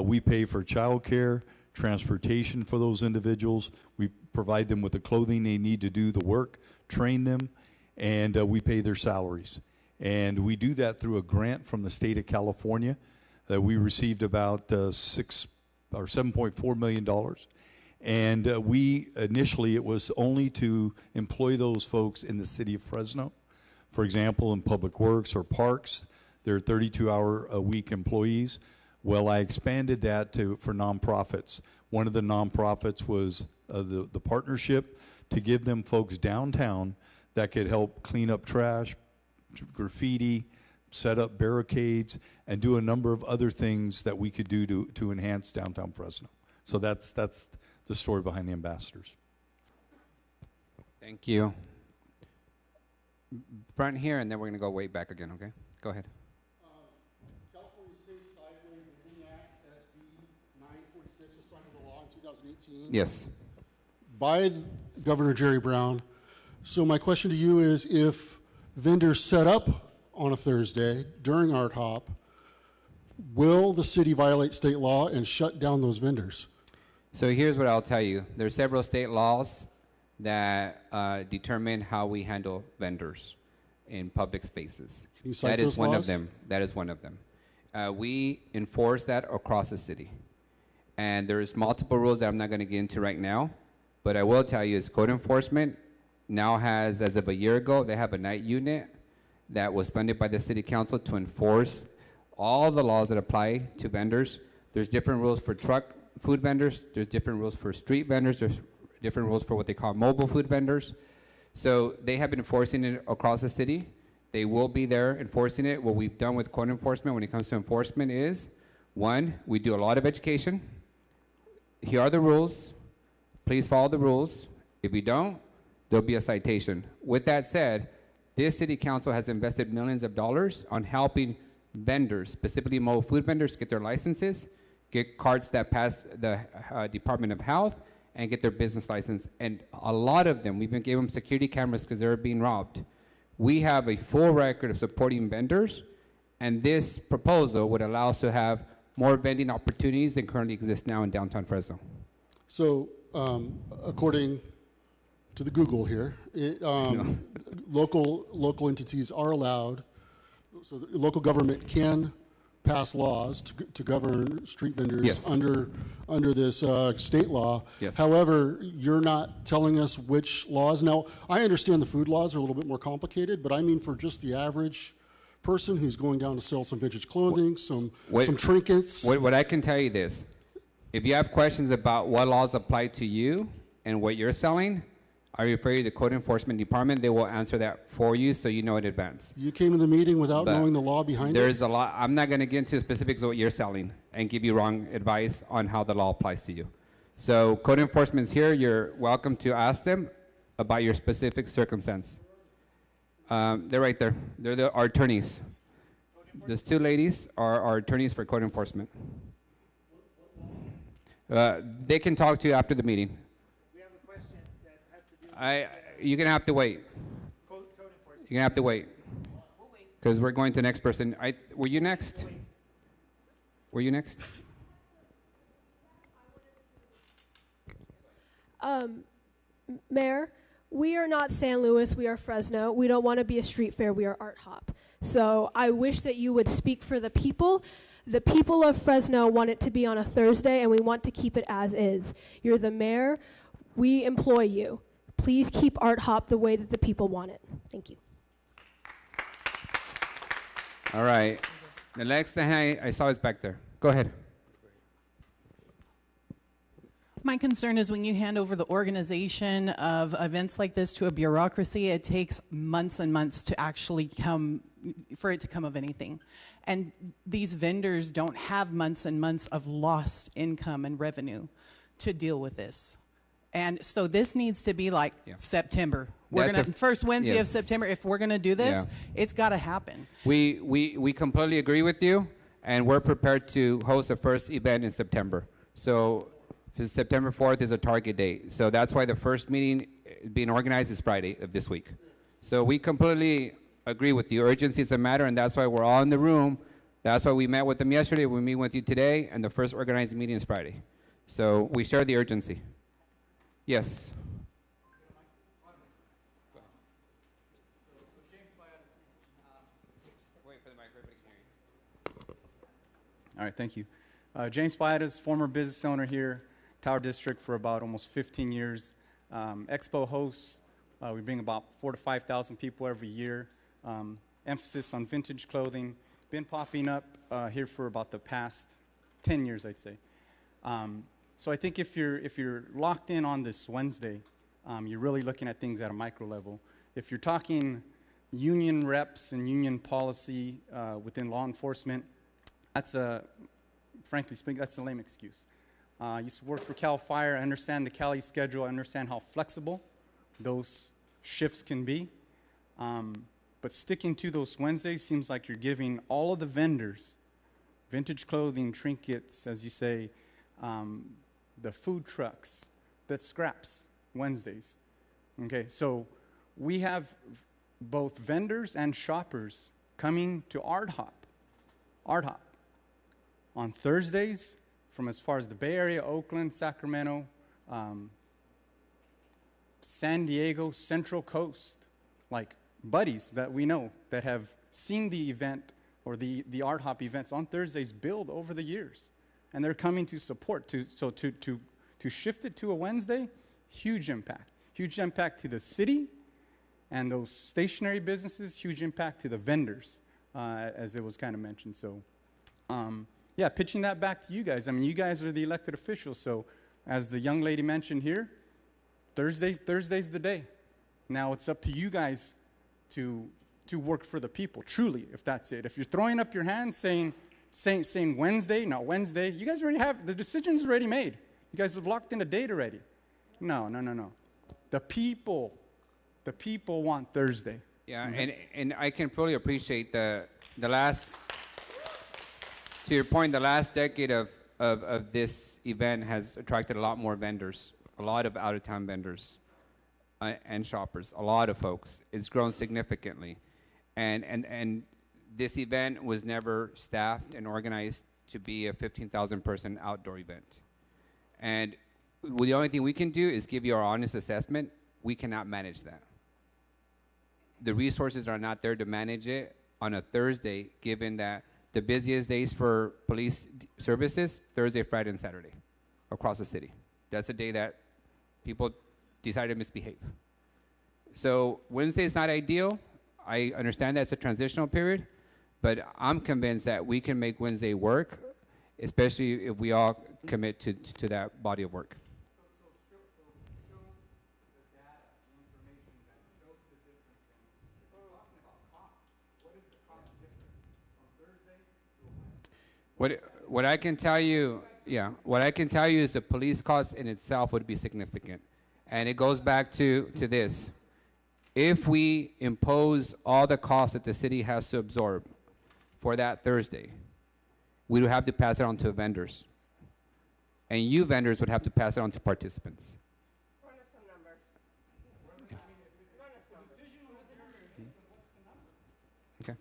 We pay for childcare, transportation for those individuals. We provide them with the clothing they need to do the work, train them, and we pay their salaries. And we do that through a grant from the state of California that we received about $7.4 million. And we initially, it was only to employ those folks in the city of Fresno. For example, in public works or parks, they're 32-hour-a-week employees. Well, I expanded that for nonprofits. One of the nonprofits was the partnership to give them folks downtown that could help clean up trash, graffiti, set up barricades, and do a number of other things that we could do to enhance downtown Fresno. So that's the story behind the ambassadors. Thank you. Front here, and then we're going to go way back again, okay? Go ahead. California Safe Sideway Vending Act, SB 946, was signed into law in 2018 Yes. by Governor Jerry Brown. So my question to you is, if vendors set up on a Thursday during ArtHop, will the city violate state law and shut down those vendors? So here's what I'll tell you. There are several state laws that determine how we handle vendors in public spaces. Can you cite That is those one laws? of them. That is one of them. We enforce that across the city. And there's multiple rules that I'm not going to get into right now, but I will tell you is code enforcement now has, as of a year ago, they have a night unit that was funded by the city council to enforce all the laws that apply to vendors. There's different rules for truck food vendors. There's different rules for street vendors. There's different rules for what they call mobile food vendors. So they have been enforcing it across the city. They will be there enforcing it. What we've done with code enforcement when it comes to enforcement is, one, we do a lot of education. Here are the rules. Please follow the rules. If you don't, there'll be a citation. With that said, this city council has invested millions of dollars on helping vendors, specifically mobile food vendors, get their licenses, get cards that pass the Department of Health, and get their business license. And a lot of them, we even gave them security cameras because they were being robbed. We have a full record of supporting vendors, and this proposal would allow us to have more vending opportunities than currently exist now in downtown Fresno. So, according to the Google here, local entities are allowed, so the local government can pass laws to govern street vendors Yes. under this state law. Yes. However, you're not telling us which laws. Now, I understand the food laws are a little bit more complicated, but I mean for just the average person who's going down to sell some vintage clothing, some trinkets. What I can tell you this, if you have questions about what laws apply to you and what you're selling, I refer you to the code enforcement department. They will answer that for you so you know in advance. You came to the meeting without But knowing the law behind it? There's a lot. I'm not going to get into specifics of what you're selling and give you wrong advice on how the law applies to you. So code enforcement is here. You're welcome to ask them about your specific circumstance. They're right there. They're our attorneys. Those two ladies are our attorneys for code enforcement. They can talk to you after the meeting. We have a question that has to do You're gonna have to wait. code enforcement. You're gonna have to wait. Because we're going to the next person. Were you next? Were you next? Mayor, we are not San Luis, we are Fresno. We don't want to be a street fair, we are ArtHop. So I wish that you would speak for the people. The people of Fresno want it to be on a Thursday, and we want to keep it as is. You're the mayor. We employ you. Please keep ArtHop the way that the people want it. Thank you. All right. The next thing I saw is back there. Go ahead. My concern is when you hand over the organization of events like this to a bureaucracy, it takes months and months to actually for it to come of anything. And these vendors don't have months and months of lost income and revenue to deal with this. And so this needs to be like September. We're going to, first Wednesday of September, if we're going to do this, it's got to happen. We completely agree with you, and we're prepared to host the first event in September. So September 4th is a target date. So that's why the first meeting being organized is Friday of this week. So we completely agree with you. Urgency is a matter, and that's why we're all in the room. That's why we met with them yesterday. We meet with you today, and the first organized meeting is Friday. So we share the urgency. Yes. All right, thank you. James Piatas, former business owner here, Tower District for about almost 15 years. Expo hosts, we bring about 4,000 to 5,000 people every year. Emphasis on vintage clothing. Been popping up here for about the past 10 years, I'd say. So I think if you're locked in on this Wednesday, you're really looking at things at a micro level. If you're talking union reps and union policy within law enforcement, that's frankly speaking, that's a lame excuse. I used to work for Cal Fire. I understand the Cali schedule. I understand how flexible those shifts can be. But sticking to those Wednesdays seems like you're giving all of the vendors, vintage clothing, trinkets, as you say, the food trucks, that scraps Wednesdays. Okay, so we have both vendors and shoppers coming to ArtHop on Thursdays from as far as the Bay Area, Oakland, Sacramento, San Diego, Central Coast, like buddies that we know that have seen the event or the ArtHop events on Thursdays build over the years. And they're coming to support. So to shift it to a Wednesday, huge impact. Huge impact to the city and those stationary businesses, huge impact to the vendors, as it was kind of mentioned. So, yeah, pitching that back to you guys. I mean, you guys are the elected officials. So as the young lady mentioned here, Thursday's the day. Now it's up to you guys to work for the people, truly, if that's it. If you're throwing up your hands saying Wednesday, not Wednesday, you guys already have, the decision's already made. You guys have locked in a date already. No. The people want Thursday. Yeah, and I can fully appreciate the last, to your point, the last decade of this event has attracted a lot more vendors, a lot of out-of-town vendors and shoppers, a lot of folks. It's grown significantly. And this event was never staffed and organized to be a 15,000 person outdoor event. And the only thing we can do is give you our honest assessment. We cannot manage that. The resources are not there to manage it on a Thursday, given that the busiest days for police services, Thursday, Friday, and Saturday across the city. That's a day that people decide to misbehave. So Wednesday is not ideal. I understand that it's a transitional period, but I'm convinced that we can make Wednesday work, especially if we all commit to that body of work. What I can tell you, what I can tell you is the police cost in itself would be significant. And it goes back to this. If we impose all the costs that the city has to absorb for that Thursday, we would have to pass it on to vendors. And you vendors would have to pass it on to participants. Run us some numbers. Run us numbers. Okay.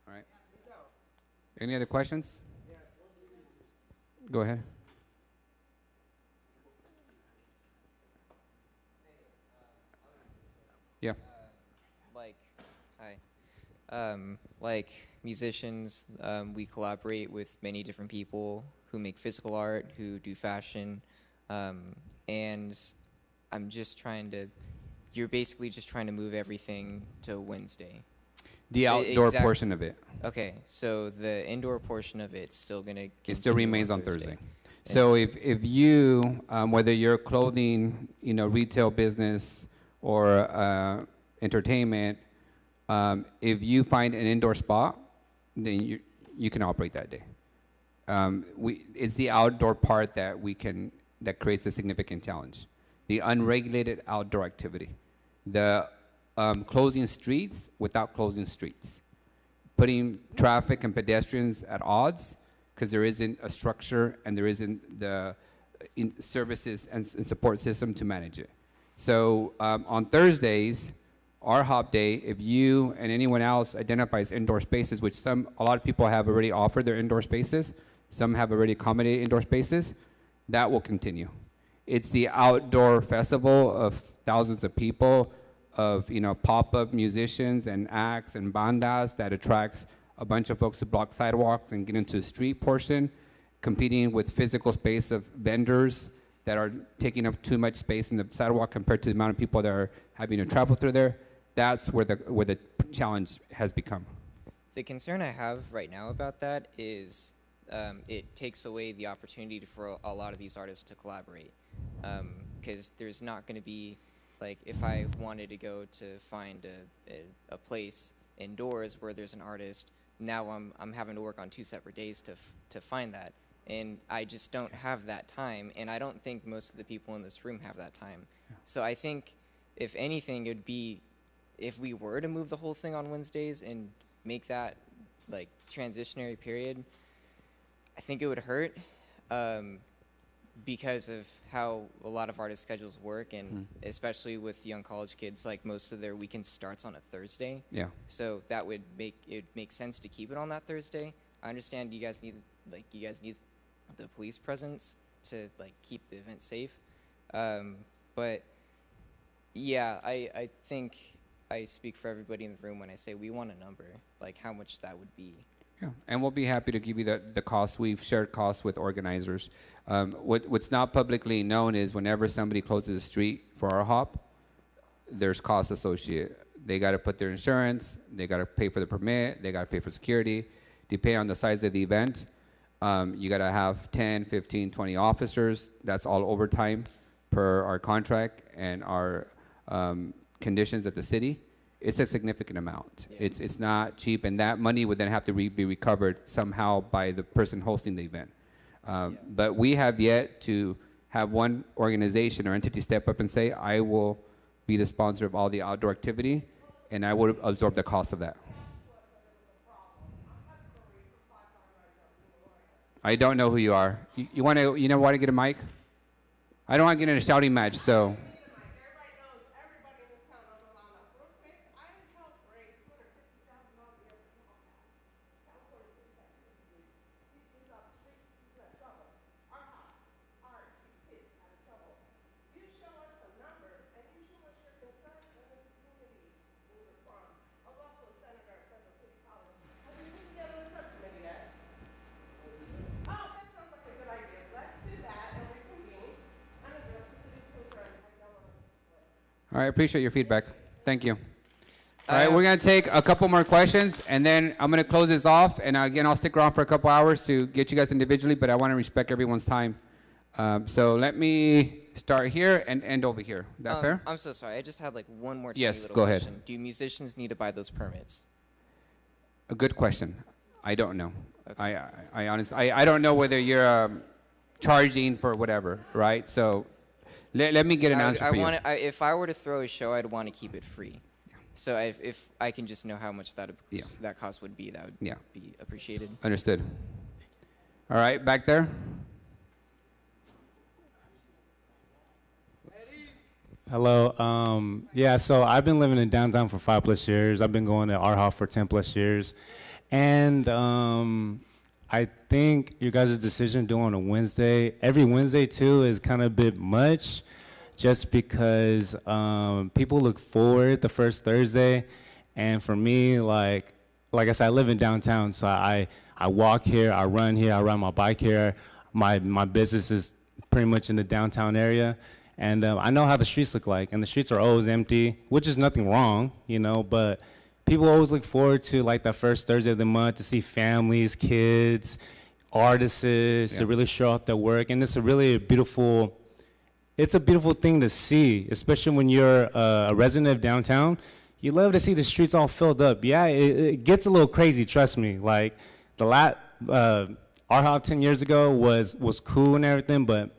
All right. Any other questions? Go ahead. Yeah. Like musicians, we collaborate with many different people who make physical art, who do fashion, and I'm just trying to, you're basically just trying to move everything to Wednesday. The outdoor portion of it. Okay, so the indoor portion of it's still going to it still remains on Thursday. So if you, whether you're clothing, retail business or entertainment, if you find an indoor spot, then you can operate that day. It's the outdoor part that creates a significant challenge. The unregulated outdoor activity. The closing streets without closing streets. Putting traffic and pedestrians at odds because there isn't a structure and there isn't the services and support system to manage it. So on Thursdays, ArtHop Day, if you and anyone else identifies indoor spaces, which a lot of people have already offered their indoor spaces, some have already accommodated indoor spaces, that will continue. It's the outdoor festival of thousands of people, of pop-up musicians and acts and bandas that attracts a bunch of folks to block sidewalks and get into the street portion, competing with physical space of vendors that are taking up too much space in the sidewalk compared to the amount of people that are having to travel through there. That's where the challenge has become. The concern I have right now about that is it takes away the opportunity for a lot of these artists to collaborate. Because there's not going to be, like, if I wanted to go to find a place indoors where there's an artist, now I'm having to work on 2 separate days to find that. And I just don't have that time, and I don't think most of the people in this room have that time. Yeah. So I think, if anything, it would be, if we were to move the whole thing on Wednesdays and make that, like, transitionary period, I think it would hurt because of how a lot of artist schedules work, and especially with young college kids, like, most of their weekend starts on a Thursday. Yeah. So that would make sense to keep it on that Thursday. I understand you guys need the police presence to, like, keep the event safe. But yeah, I think I speak for everybody in the room when I say we want a number, like how much that would be. Yeah, and we'll be happy to give you the cost. We've shared costs with organizers. What's not publicly known is whenever somebody closes a street for ArtHop, there's costs associated. They got to put their insurance, they got to pay for the permit, they got to pay for security. Depending on the size of the event, you got to have 10, 15, 20 officers. That's all overtime per our contract and our conditions at the city. It's a significant amount. Yeah. It's not cheap, and that money would then have to be recovered somehow by the person hosting the event. But we have yet to have one organization or entity step up and say, I will be the sponsor of all the outdoor activity, and I will absorb the cost of that. I don't know who you are. You want to get a mic? I don't want to get in a shouting match, so. All right, appreciate your feedback. Thank you. All right, we're going to take a couple more questions, and then I'm going to close this off. And again, I'll stick around for a couple hours to get you guys individually, but I want to respect everyone's time. So let me start here and end over here. Is that fair? I'm so sorry. I just had like one more yes, little go question. ahead. Do musicians need to buy those permits? A good question. I don't know. Okay. I honestly, I don't know whether you're charging for whatever, right? So let me get an answer for you. If I were to throw a show, I'd want to keep it free. So if I can just know how much that cost would be, that would be appreciated. Understood. All right, back there. Hello. Yeah, so I've been living in downtown for 5+ years. I've been going to ArtHop for 10+ years. And I think your guys' decision to do on a Wednesday, every Wednesday too, is kind of a bit much, just because people look forward the first Thursday. And for me, like I said, I live in downtown, so I walk here, I run here, I ride my bike here. My business is pretty much in the downtown area. And I know how the streets look like, and the streets are always empty, which is nothing wrong, you know, but people always look forward to like that first Thursday of the month to see families, kids, artists, to really show off their work. And it's a really beautiful, it's a beautiful thing to see, especially when you're a resident of downtown. You love to see the streets all filled up. Yeah, it gets a little crazy, trust me. Like the ArtHop 10 years ago was cool and everything, but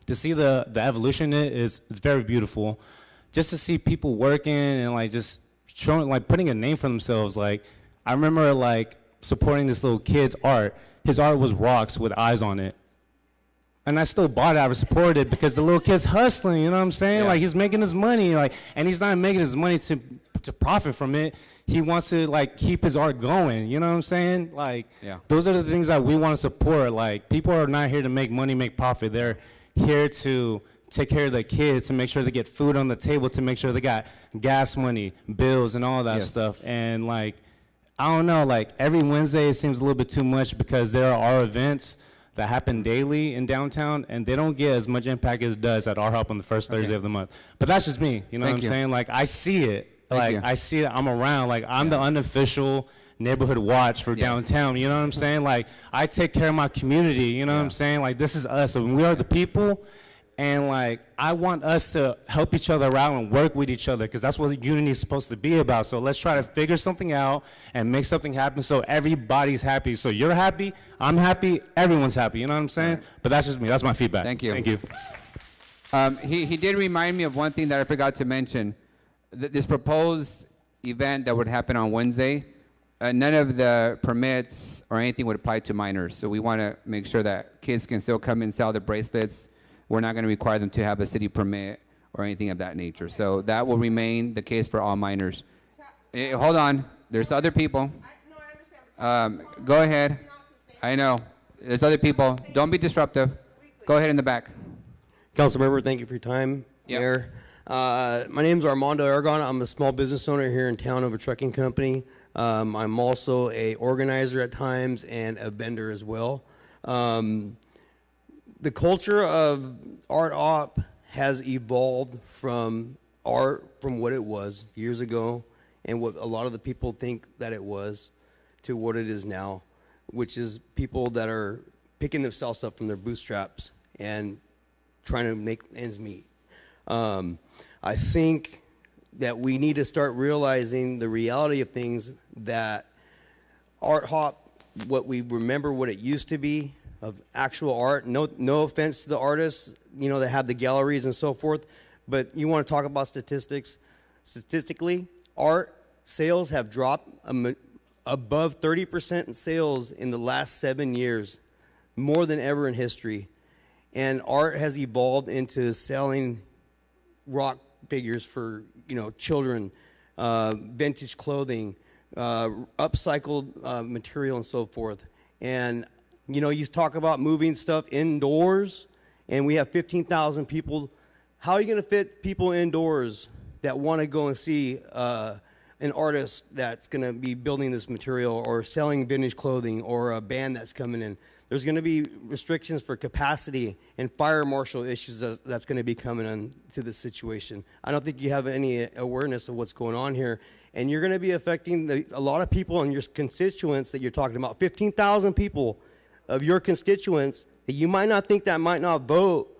to see the evolution in it it's very beautiful. Just to see people working and like just showing, like putting a name for themselves. Like I remember like supporting this little kid's art. His art was rocks with eyes on it. And I still bought it, I supported it because the little kid's hustling, you know what I'm saying? Yeah. Like he's making his money, like, and he's not making his money to profit from it. He wants to like keep his art going, you know what I'm saying? Like those are the things that we want to support. Like people are not here to make money, make profit. They're here to take care of the kids, to make sure they get food on the table, to make sure they got gas money, bills, and all that stuff. And like, I don't know, like every Wednesday it seems a little bit too much because there are events that happen daily in downtown, and they don't get as much impact as it does at ArtHop on the first Thursday of the month. But that's just me, you know what I'm saying? Like I see it, like I see it, I'm around, like I'm the unofficial neighborhood watch for downtown. You know what I'm saying? Like, I take care of my community. You know what I'm saying? Like, this is us. So we are the people. And like, I want us to help each other out and work with each other, because that's what unity is supposed to be about. So let's try to figure something out and make something happen so everybody's happy. So you're happy, I'm happy, everyone's happy. You know what I'm saying? Right. But that's just me. That's my feedback. Thank you. Thank you. He did remind me of one thing that I forgot to mention. This proposed event that would happen on Wednesday, none of the permits or anything would apply to minors. So we want to make sure that kids can still come and sell the bracelets. We're not going to require them to have a city permit or anything of that nature. So that will remain the case for all minors. Hold on. There's other people. Go ahead. I know. There's other people. Don't be disruptive. Go ahead in the back. Councilmember, thank you for your time. Yep. Mayor. My name is Armando Aragon. I'm a small business owner here in town of a trucking company. I'm also a organizer at times and a vendor as well. The culture of ArtHop has evolved from art, from what it was years ago and what a lot of the people think that it was, to what it is now, which is people that are picking themselves up from their bootstraps and trying to make ends meet. I think that we need to start realizing the reality of things, that ArtHop, what we remember what it used to be, of actual art. No offense to the artists, you know, that have the galleries and so forth, but you want to talk about statistics. Statistically, art sales have dropped above 30% in sales in the last 7 years, more than ever in history. And art has evolved into selling rock figures for, you know, children, vintage clothing, upcycled material and so forth. And you know, you talk about moving stuff indoors, and we have 15,000 people. How are you going to fit people indoors that want to go and see an artist that's going to be building this material or selling vintage clothing, or a band that's coming in? There's going to be restrictions for capacity and fire marshal issues that's going to be coming into this situation. I don't think you have any awareness of what's going on here. And you're going to be affecting a lot of people and your constituents that you're talking about. 15,000 people of your constituents that you might not think that might not vote,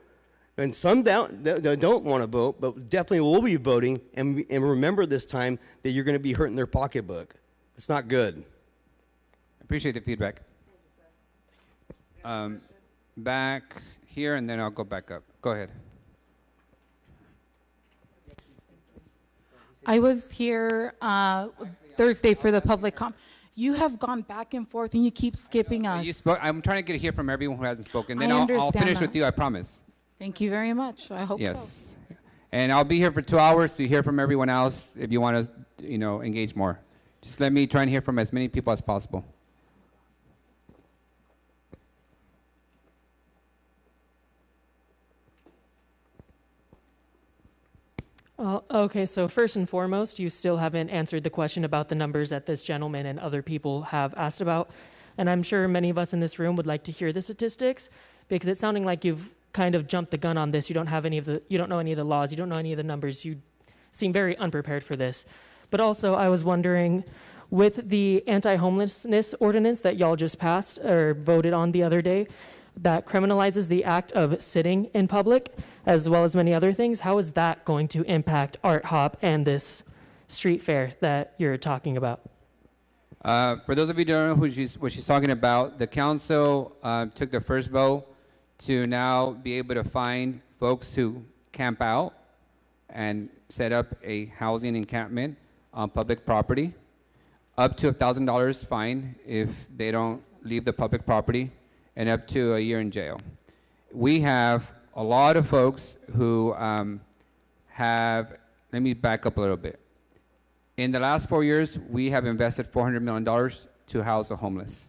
and some don't want to vote, but definitely will be voting, and remember this time that you're going to be hurting their pocketbook. It's not good. I appreciate the feedback. Back here, and then I'll go back up. Go ahead. I was here Thursday for the public comment. You have gone back and forth, and you keep skipping us. I'm trying to hear from everyone who hasn't spoken. Then I I'll finish that. with you, I promise. Thank you very much. I hope so. Yes. And I'll be here for 2 hours to hear from everyone else if you want to, you know, engage more. Just let me try and hear from as many people as possible. Okay, so first and foremost, you still haven't answered the question about the numbers that this gentleman and other people have asked about. And I'm sure many of us in this room would like to hear the statistics, because it's sounding like you've kind of jumped the gun on this. You don't know any of the laws, you don't know any of the numbers. You seem very unprepared for this. But also, I was wondering, with the anti-homelessness ordinance that y'all just passed or voted on the other day, that criminalizes the act of sitting in public, as well as many other things, how is that going to impact ArtHop and this street fair that you're talking about? For those of you who don't know what she's talking about, the council took the first vote to now be able to fine folks who camp out and set up a housing encampment on public property, up to $1,000 fine if they don't leave the public property, and up to a year in jail. We have a lot of folks who have, let me back up a little bit. In the last 4 years, we have invested $400 million to house the homeless.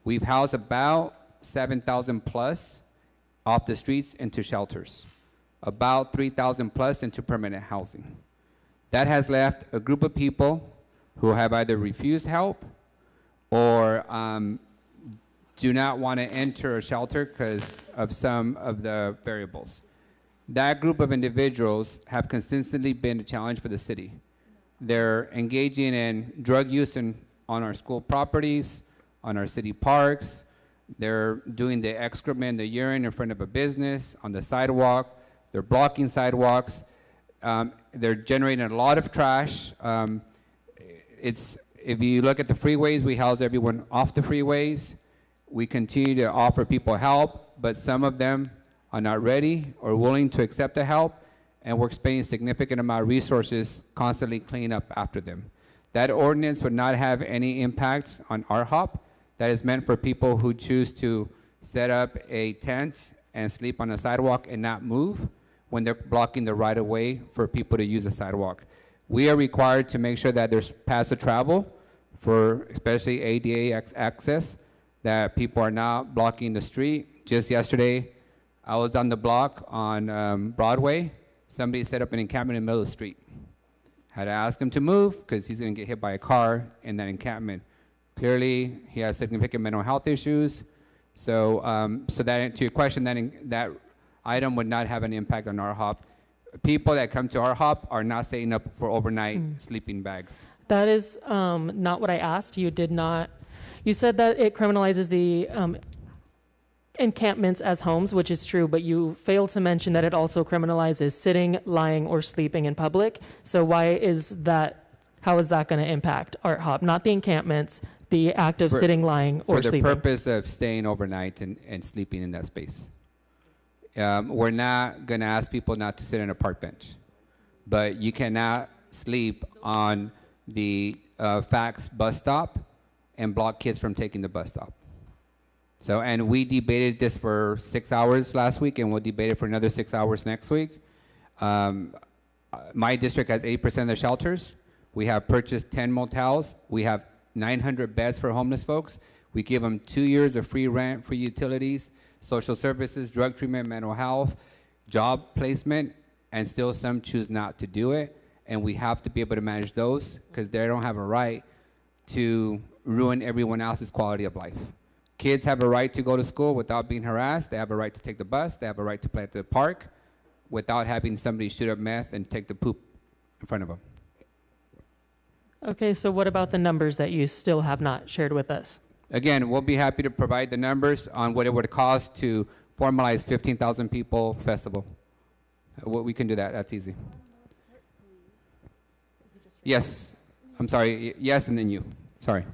We've housed about 7,000 plus off the streets into shelters, about 3,000 plus into permanent housing. That has left a group of people who have either refused help or do not want to enter a shelter because of some of the variables. That group of individuals have consistently been a challenge for the city. They're engaging in drug use and on our school properties, on our city parks. They're doing the excrement, the urine in front of a business, on the sidewalk. They're blocking sidewalks. They're generating a lot of trash. If you look at the freeways, we house everyone off the freeways. We continue to offer people help, but some of them are not ready or willing to accept the help, and we're spending a significant amount of resources constantly cleaning up after them. That ordinance would not have any impacts on ArtHop. That is meant for people who choose to set up a tent and sleep on the sidewalk and not move when they're blocking the right of way for people to use the sidewalk. We are required to make sure that there's paths of travel for especially ADA access, that people are not blocking the street. Just yesterday, I was down the block on Broadway. Somebody set up an encampment in the middle of the street. Had to ask him to move because he's going to get hit by a car in that encampment. Clearly, he has significant mental health issues. So, that to your question, that item would not have an impact on ArtHop. People that come to ArtHop are not setting up for overnight sleeping bags. That is not what I asked. You did not. You said that it criminalizes the encampments as homes, which is true, but you failed to mention that it also criminalizes sitting, lying, or sleeping in public. So why is that? How is that going to impact ArtHop? Not the encampments, the act of sitting, lying, or sleeping. For the purpose of staying overnight and sleeping in that space. We're not going to ask people not to sit on a park bench, but you cannot sleep on the Fax bus stop and block kids from taking the bus stop. So, and we debated this for 6 hours last week, and we'll debate it for another 6 hours next week. My district has 8% of the shelters. We have purchased 10 motels. We have 900 beds for homeless folks. We give them 2 years of free rent, free utilities, social services, drug treatment, mental health, job placement, and still some choose not to do it. And we have to be able to manage those because they don't have a right to ruin everyone else's quality of life. Kids have a right to go to school without being harassed. They have a right to take the bus. They have a right to play at the park without having somebody shoot up meth and take the poop in front of them. Okay, so what about the numbers that you still have not shared with us? Again, we'll be happy to provide the numbers on what it would cost to formalize 15,000 people festival. We can do that. That's easy. Yes. I'm sorry. Yes, and then you. Sorry.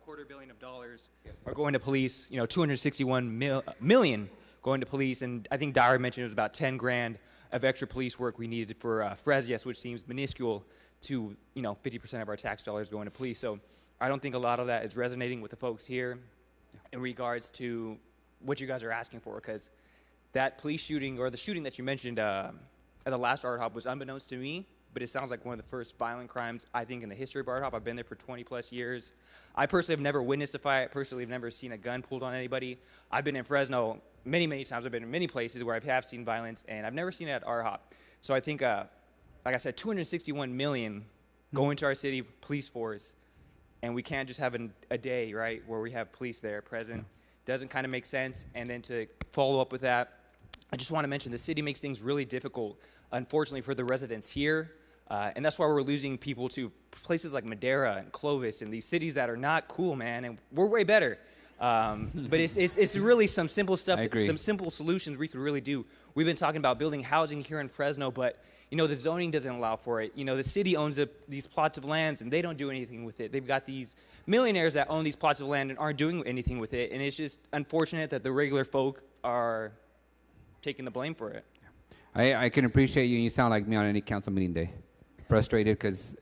$250 million are going to police, 261 million going to police, and I think Dyer mentioned it was about 10 grand of extra police work we needed for Fresno, which seems minuscule to 50% of our tax dollars going to police. So I don't think a lot of that is resonating with the folks here in regards to what you guys are asking for, because that police shooting, or the shooting that you mentioned at the last ArtHop, was unbeknownst to me, but it sounds like one of the first violent crimes, I think, in the history of ArtHop. I've been there for 20 plus years. I personally have never witnessed a fight. I personally have never seen a gun pulled on anybody. I've been in Fresno many, many times. I've been in many places where I have seen violence, and I've never seen it at ArtHop. So I think, like I said, 261 million going to our city police force, and we can't just have a day, right, where we have police there present. Doesn't kind of make sense. And then to follow up with that, I just want to mention the city makes things really difficult, unfortunately, for the residents here. And that's why we're losing people to places like Madera and Clovis and these cities that are not cool, man, and we're way better. But it's really some simple stuff, some simple solutions we could really do. We've been talking about building housing here in Fresno, but the zoning doesn't allow for it. The city owns these plots of lands, and they don't do anything with it. They've got these millionaires that own these plots of land and aren't doing anything with it, and it's just unfortunate that the regular folk are taking the blame for it. I can appreciate you, and you sound like me on any council meeting day. Frustrated because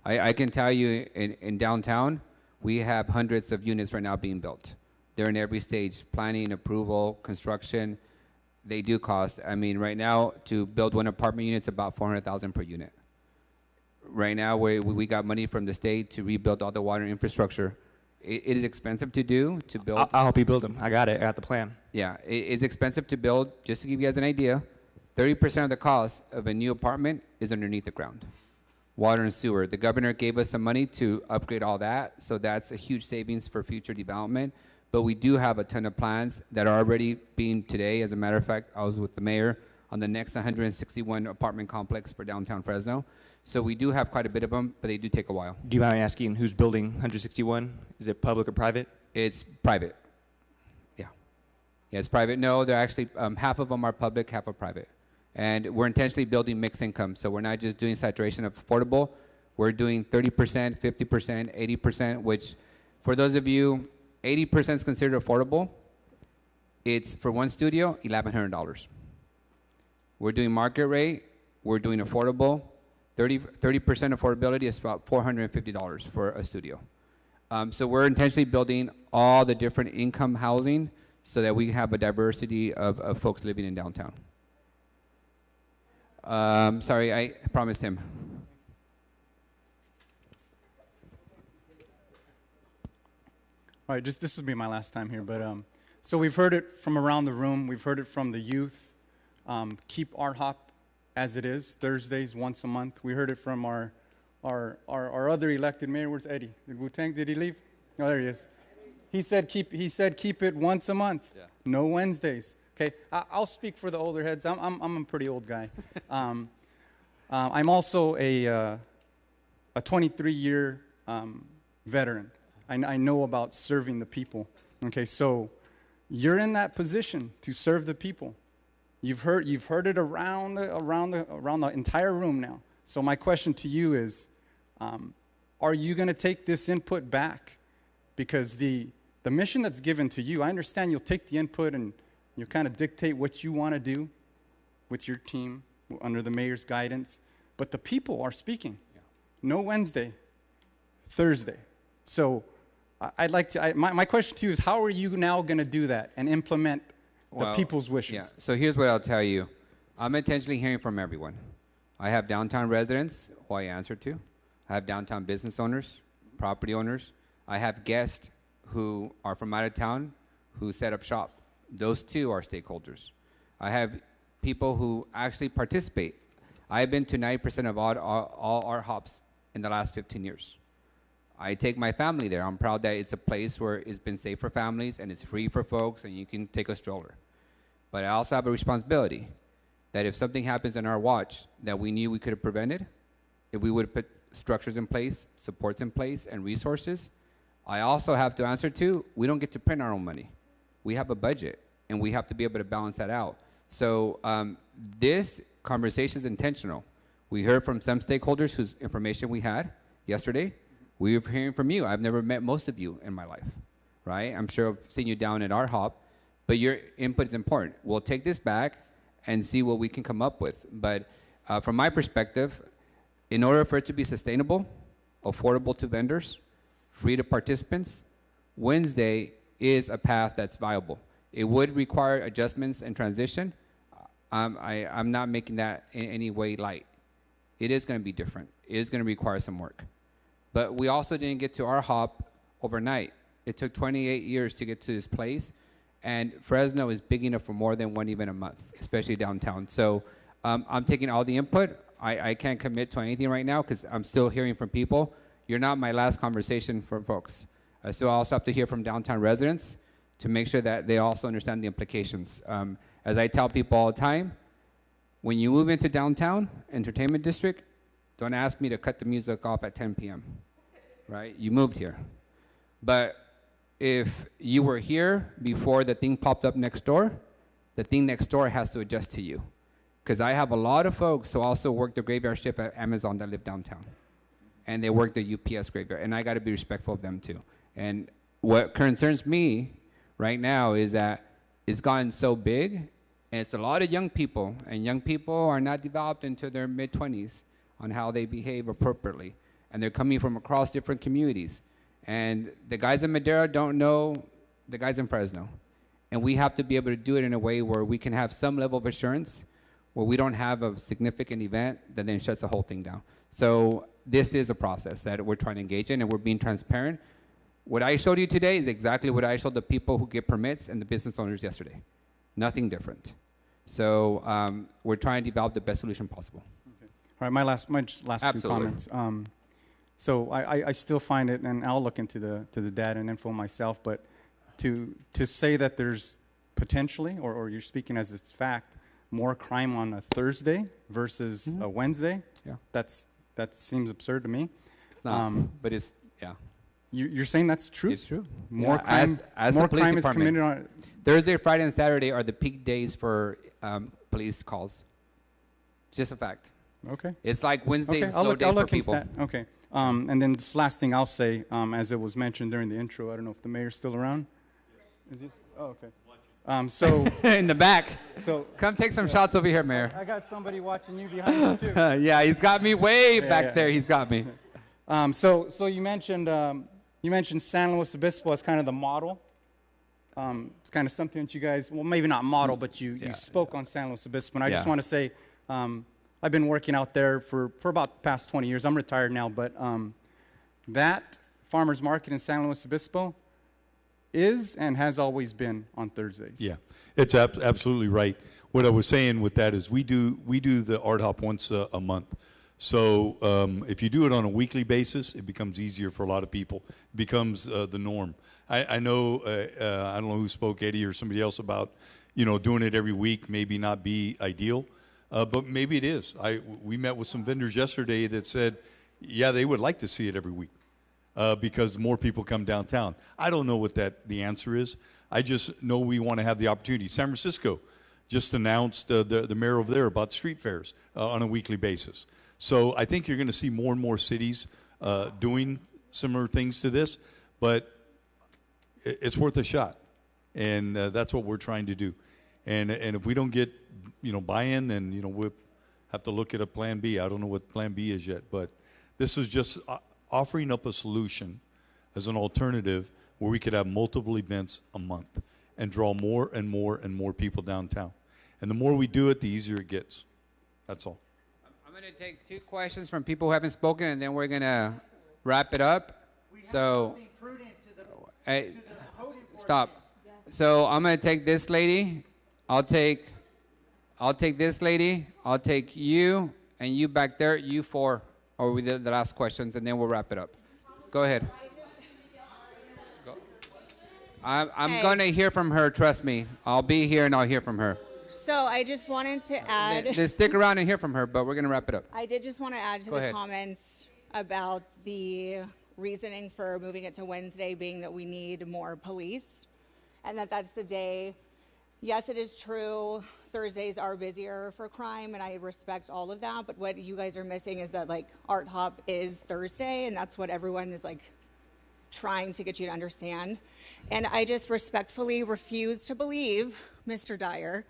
I can tell you in downtown, we have hundreds of units right now being built. They're in every stage, planning, approval, construction. They do cost. I mean, right now, to build one apartment unit, it's about $400,000 per unit. Right now, we got money from the state to rebuild all the water infrastructure. It is expensive to build. I'll help you build them. I got it. I got the plan. Yeah, it's expensive to build. Just to give you guys an idea, 30% of the cost of a new apartment is underneath the ground. Water and sewer. The governor gave us some money to upgrade all that, so that's a huge savings for future development. but we do have a ton of plans that are already being today. As a matter of fact, I was with the mayor on the next 161 apartment complex for downtown Fresno. So we do have quite a bit of them, but they do take a while. Do you mind asking who's building 161? Is it public or private? It's private. Yeah. Yeah, it's private. No, they're actually, half of them are public, half are private. And we're intentionally building mixed income. So we're not just doing saturation of affordable. We're doing 30%, 50%, 80%, which for those of you, 80% is considered affordable. It's for one studio, $1,100. We're doing market rate. We're doing affordable. 30% affordability is about $450 for a studio. So we're intentionally building all the different income housing so that we have a diversity of folks living in downtown. Sorry, I promised him. All right, this will be my last time here, but so we've heard it from around the room. We've heard it from the youth. Keep ArtHop as it is, Thursdays once a month. We heard it from our other elected mayor. Where's Eddie? Did he leave? Oh, there he is. He said keep it once a month. Yeah. No Wednesdays. Okay, I'll speak for the older heads. I'm a pretty old guy. I'm also a 23-year veteran. I know about serving the people. Okay, so you're in that position to serve the people. You've heard it around the entire room now. So my question to you is, are you going to take this input back? Because the mission that's given to you, I understand you'll take the input and you'll kind of dictate what you want to do with your team under the mayor's guidance. But the people are speaking. Yeah. No Wednesday, Thursday. So I'd like to, my question to you is, how are you now going to do that and implement the people's wishes? Yeah. So here's what I'll tell you. I'm intentionally hearing from everyone. I have downtown residents who I answer to. I have downtown business owners, property owners. I have guests who are from out of town who set up shop. Those too are stakeholders. I have people who actually participate. I've been to 90% of all ArtHops in the last 15 years. I take my family there. I'm proud that it's a place where it's been safe for families and it's free for folks and you can take a stroller. But I also have a responsibility that if something happens in our watch that we knew we could have prevented, if we would have put structures in place, supports in place, and resources, I also have to answer to, we don't get to print our own money. We have a budget, and we have to be able to balance that out. So this conversation is intentional. We heard from some stakeholders whose information we had yesterday. We were hearing from you. I've never met most of you in my life, right? I'm sure I've seen you down at ArtHop, but your input is important. We'll take this back and see what we can come up with. But from my perspective, in order for it to be sustainable, affordable to vendors, free to participants, Wednesday is a path that's viable. It would require adjustments and transition. I'm not making that in any way light. It is going to be different. It is going to require some work. But we also didn't get to ArtHop overnight. It took 28 years to get to this place, and Fresno is big enough for more than one event a month, especially downtown. So I'm taking all the input. I can't commit to anything right now because I'm still hearing from people. You're not my last conversation for folks. So I also have to hear from downtown residents to make sure that they also understand the implications. As I tell people all the time, when you move into downtown entertainment district, don't ask me to cut the music off at 10 p.m., right? You moved here. But if you were here before the thing popped up next door, the thing next door has to adjust to you. Because I have a lot of folks who also work the graveyard shift at Amazon that live downtown. And they work the UPS graveyard, and I got to be respectful of them too. And what concerns me right now is that it's gotten so big, and it's a lot of young people, and young people are not developed into their mid-20s on how they behave appropriately. And they're coming from across different communities. And the guys in Madera don't know the guys in Fresno. And we have to be able to do it in a way where we can have some level of assurance, where we don't have a significant event that then shuts the whole thing down. So this is a process that we're trying to engage in, and we're being transparent. What I showed you today is exactly what I showed the people who get permits and the business owners yesterday. Nothing different. So we're trying to develop the best solution possible. Okay. All right, my last two comments. So I still find it, and I'll look into the data and info myself, but to say that there's potentially, or you're speaking as it's fact, more crime on a Thursday versus a Wednesday, Yeah. that seems absurd to me. It's not, but it's, yeah. You're saying that's true? It's true. More Yeah, crime, as more the police crime is department. committed on. Thursday, Friday, and Saturday are the peak days for police calls. It's just a fact. Okay. It's like Wednesday's Okay, a slow day I'll for look into people. that. Okay. And then this last thing I'll say, as it was mentioned during the intro, I don't know if the mayor's still around. Is he? Oh, okay. So in the back. So come take some shots over here, Mayor. I got somebody watching you behind you too. Yeah, he's got me way Yeah, back yeah. there. He's got me. So you mentioned San Luis Obispo as kind of the model. It's kind of something that you guys, well, maybe not model, but you spoke on San Luis Obispo. And I just Yeah. want to say, I've been working out there for about the past 20 years. I'm retired now, but that farmer's market in San Luis Obispo is and has always been on Thursdays. Yeah, it's absolutely right. What I was saying with that is we do the Art Hop once a month. So if you do it on a weekly basis, it becomes easier for a lot of people. It becomes the norm. I know, I don't know who spoke, Eddie or somebody else, about, doing it every week maybe not be ideal, but maybe it is. We met with some vendors yesterday that said, yeah, they would like to see it every week because more people come downtown. I don't know what the answer is. I just know we want to have the opportunity. San Francisco just announced the mayor over there about street fairs on a weekly basis. So I think you're going to see more and more cities doing similar things to this, but it's worth a shot, and that's what we're trying to do. And if we don't get buy-in, then we'll have to look at a plan B. I don't know what plan B is yet, but this is just offering up a solution as an alternative where we could have multiple events a month and draw more and more and more people downtown. And the more we do it, the easier it gets. That's all. I'm going to take 2 questions from people who haven't spoken, and then we're going to wrap it up. So, hey, stop. So I'm going to take this lady. I'll take this lady. I'll take you, and you back there. You 4 are with the last questions, and then we'll wrap it up. Go ahead. Go. I'm going to hear from her. Trust me. I'll be here, and I'll hear from her. So I just wanted to add. Just stick around and hear from her, but we're going to wrap it up. I did just want to add to Go the ahead. comments about the reasoning for moving it to Wednesday being that we need more police and that's the day. Yes, it is true. Thursdays are busier for crime, and I respect all of that. But what you guys are missing is that, like, Art Hop is Thursday, and that's what everyone is, like, trying to get you to understand. And I just respectfully refuse to believe, Mr. Dyer,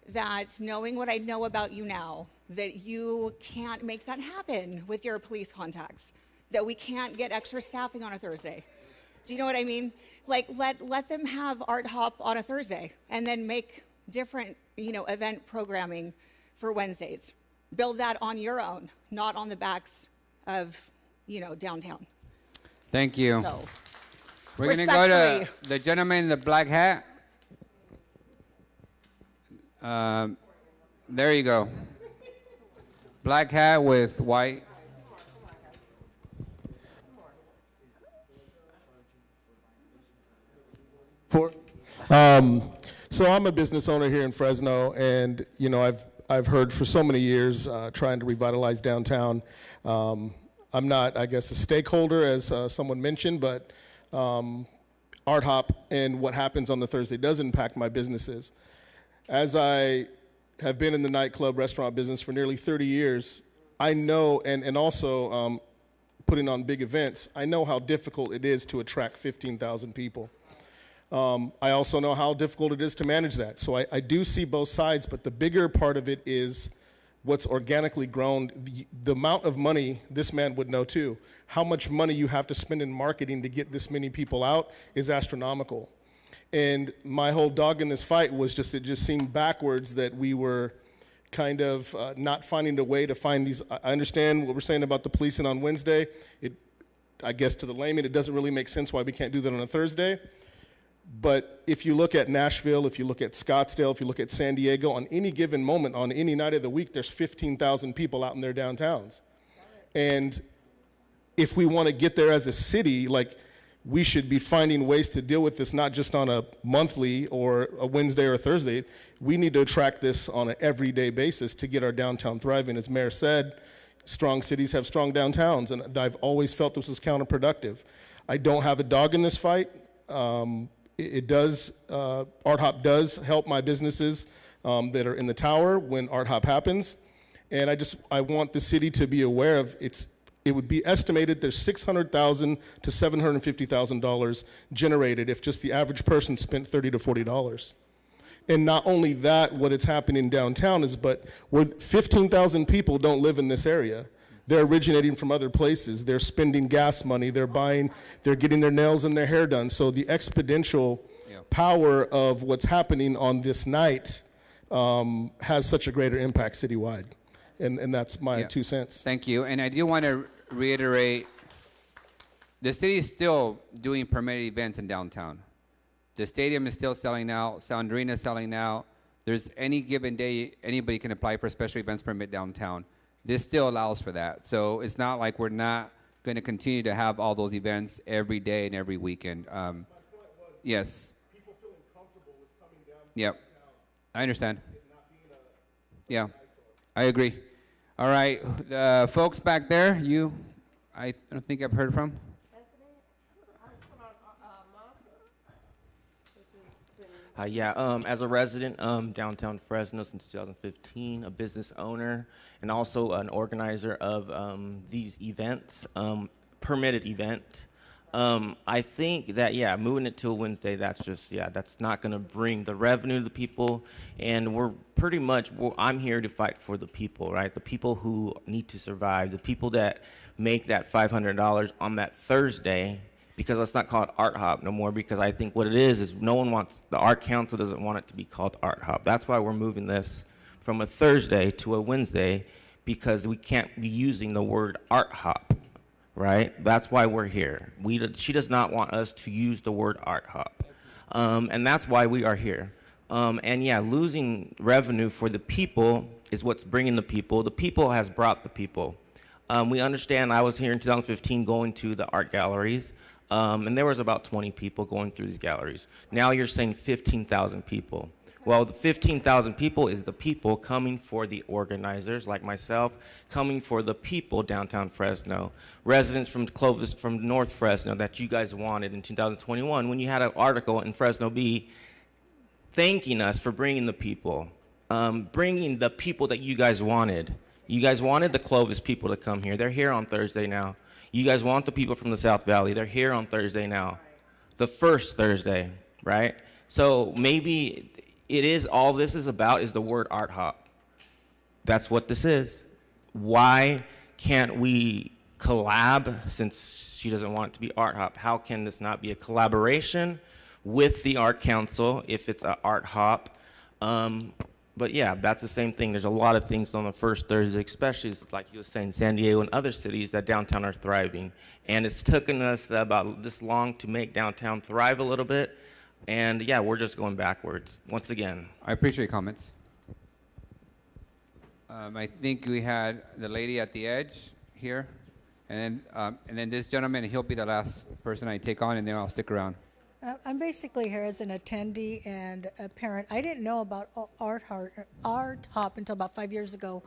that knowing what I know about you now, that you can't make that happen with your police contacts, that we can't get extra staffing on a Thursday. Do you know what I mean? Like, let them have Art Hop on a Thursday and then make different, event programming for Wednesdays. Build that on your own, not on the backs of, downtown. Thank you. So, we're going to go to the gentleman in the black hat. There you go. Black hat with white. So I'm a business owner here in Fresno, and I've heard for so many years trying to revitalize downtown. I'm not, I guess, a stakeholder as someone mentioned, but Art Hop and what happens on the Thursday does impact my businesses. As I have been in the nightclub restaurant business for nearly 30 years, I know, and also putting on big events, I know how difficult it is to attract 15,000 people. I also know how difficult it is to manage that. So I do see both sides, but the bigger part of it is what's organically grown. The amount of money, this man would know too, how much money you have to spend in marketing to get this many people out is astronomical. And my whole dog in this fight was it just seemed backwards that we were kind of not finding a way to find these. I understand what we're saying about the policing on Wednesday. I guess to the layman, it doesn't really make sense why we can't do that on a Thursday. But if you look at Nashville, if you look at Scottsdale, if you look at San Diego, on any given moment, on any night of the week, there's 15,000 people out in their downtowns. And if we want to get there as a city, like, we should be finding ways to deal with this, not just on a monthly or a Wednesday or a Thursday. We need to track this on an everyday basis to get our downtown thriving. As Mayor said, strong cities have strong downtowns, and I've always felt this was counterproductive. I don't have a dog in this fight. ArtHop does help my businesses that are in the tower when ArtHop happens. And I want the city to be aware of it would be estimated there's $600,000 to $750,000 generated if just the average person spent $30 to $40. And not only that, what is happening downtown is, but 15,000 people don't live in this area. They're originating from other places. They're spending gas money. They're getting their nails and their hair done. So the exponential power of what's happening on this night has such a greater impact citywide. And that's my 2 cents. Thank you. And I do want to reiterate, the city is still doing permitted events in downtown. The stadium is still selling out. Soundrina is selling out. There's any given day, anybody can apply for a special events permit downtown. This still allows for that. So it's not like we're not going to continue to have all those events every day and every weekend. Yes. People feeling comfortable with coming down. Yep. I understand. Yeah, I agree. All right, folks back there, I don't think I've heard from. As a resident downtown Fresno since 2015, a business owner, and also an organizer of these events, permitted event. I think that, moving it to a Wednesday, that's not going to bring the revenue to the people. And I'm here to fight for the people, right? The people who need to survive, the people that make that $500 on that Thursday, because let's not call it ArtHop no more, because I think what it is no one wants, the Art Council doesn't want it to be called ArtHop. That's why we're moving this from a Thursday to a Wednesday, because we can't be using the word ArtHop. Right? That's why we're here. She does not want us to use the word ArtHop. And that's why we are here. Losing revenue for the people is what's bringing the people. The people has brought the people. We understand, I was here in 2015 going to the art galleries, and there was about 20 people going through these galleries. Now you're saying 15,000 people. Well, the 15,000 people is the people coming for the organizers like myself, coming for the people downtown Fresno, residents from Clovis, from North Fresno that you guys wanted in 2021 when you had an article in Fresno Bee thanking us for bringing the people that you guys wanted. You guys wanted the Clovis people to come here. They're here on Thursday now. You guys want the people from the South Valley. They're here on Thursday now. The first Thursday, right? So maybe all this is about is the word ArtHop. That's what this is. Why can't we collab, since she doesn't want it to be ArtHop? How can this not be a collaboration with the Art Council if it's an ArtHop? But that's the same thing. There's a lot of things on the first Thursday, especially like you were saying, San Diego and other cities that downtown are thriving. And it's taken us about this long to make downtown thrive a little bit. And we're just going backwards once again. I appreciate your comments. I think we had the lady at the edge here, and then this gentleman. He'll be the last person I take on, and then I'll stick around. I'm basically here as an attendee and a parent. I didn't know about ArtHop until about 5 years ago,